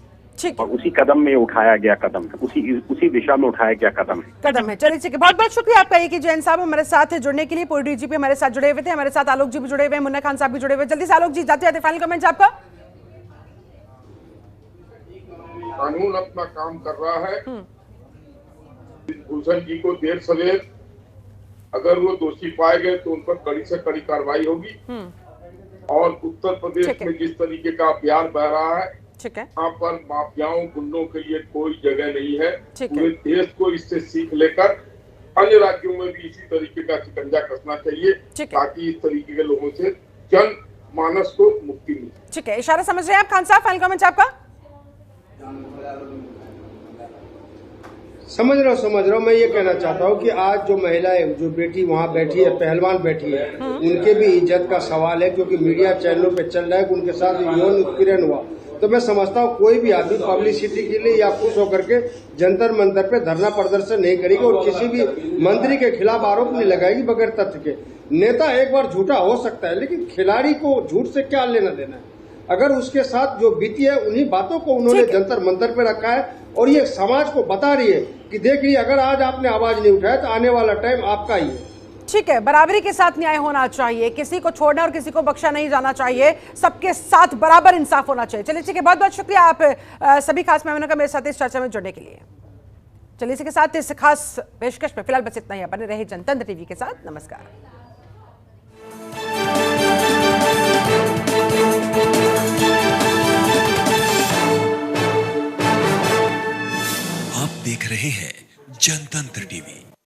और उसी कदम में उठाया गया कदम है, उसी दिशा में उठाया गया कदम है। चलिए ठीक है, बहुत बहुत शुक्रिया आपका AK जैन साहब हमारे साथ जुड़ने के लिए। पूर्व डीजीपी हमारे साथ जुड़े हुए थे, हमारे साथ आलोक जी भी जुड़े हुए, मुन्ना खान साहब भी जुड़े हुए। जल्दी से आलोक जी, जाते जाते फाइनल कमेंट आपका। कानून अपना काम कर रहा है। भूषण जी को देर सवेर अगर वो दोषी पाए गए तो उन पर कड़ी से कड़ी कार्रवाई होगी। और उत्तर प्रदेश में जिस तरीके का अभियान बह रहा है, यहाँ पर माफियाओं गुंडों के लिए कोई जगह नहीं है। पूरे देश को इससे सीख लेकर अन्य राज्यों में भी इसी तरीके का शिकंजा कसना चाहिए ताकि इस तरीके के लोगों से जन मानस को मुक्ति मिले। ठीक है, इशारा समझ रहे हैं आप खान साहब, फाइनल कमेंट आपका। समझ रहा हूँ। मैं ये कहना चाहता हूँ कि आज जो महिलाएं, जो बेटी वहाँ बैठी है, पहलवान बैठी है, उनके भी इज्जत का सवाल है, क्योंकि मीडिया चैनलों पे चल रहा है कि उनके साथ यौन उत्पीड़न हुआ। तो मैं समझता हूँ कोई भी आदमी पब्लिसिटी के लिए या खुश होकर के जंतर मंतर पे धरना प्रदर्शन नहीं करेगी और किसी भी मंत्री के खिलाफ आरोप नहीं लगाएगी बगैर तथ्य के। नेता एक बार झूठा हो सकता है, लेकिन खिलाड़ी को झूठ से क्या लेना देना है? अगर उसके साथ जो बीती है उन्हीं बातों को उन्होंने जंतर मंतर पे रखा है और ये समाज को बता रही है कि देखिए अगर आज आपने आवाज नहीं उठाया तो आने वाला टाइम आपका ही है। ठीक है, बराबरी के साथ न्याय होना चाहिए, किसी को छोड़ना और किसी को बख्शा नहीं जाना चाहिए, सबके साथ बराबर इंसाफ होना चाहिए। चलिए ठीक है, बहुत बहुत शुक्रिया आप सभी खास मेहमानों का मेरे साथ इस चर्चा में जुड़ने के लिए। चलिए इसी के साथ इस खास पेशकश में फिलहाल बस इतना ही। बने रहे जनतंत्र टीवी के साथ। नमस्कार। आप देख रहे हैं जनतंत्र टीवी।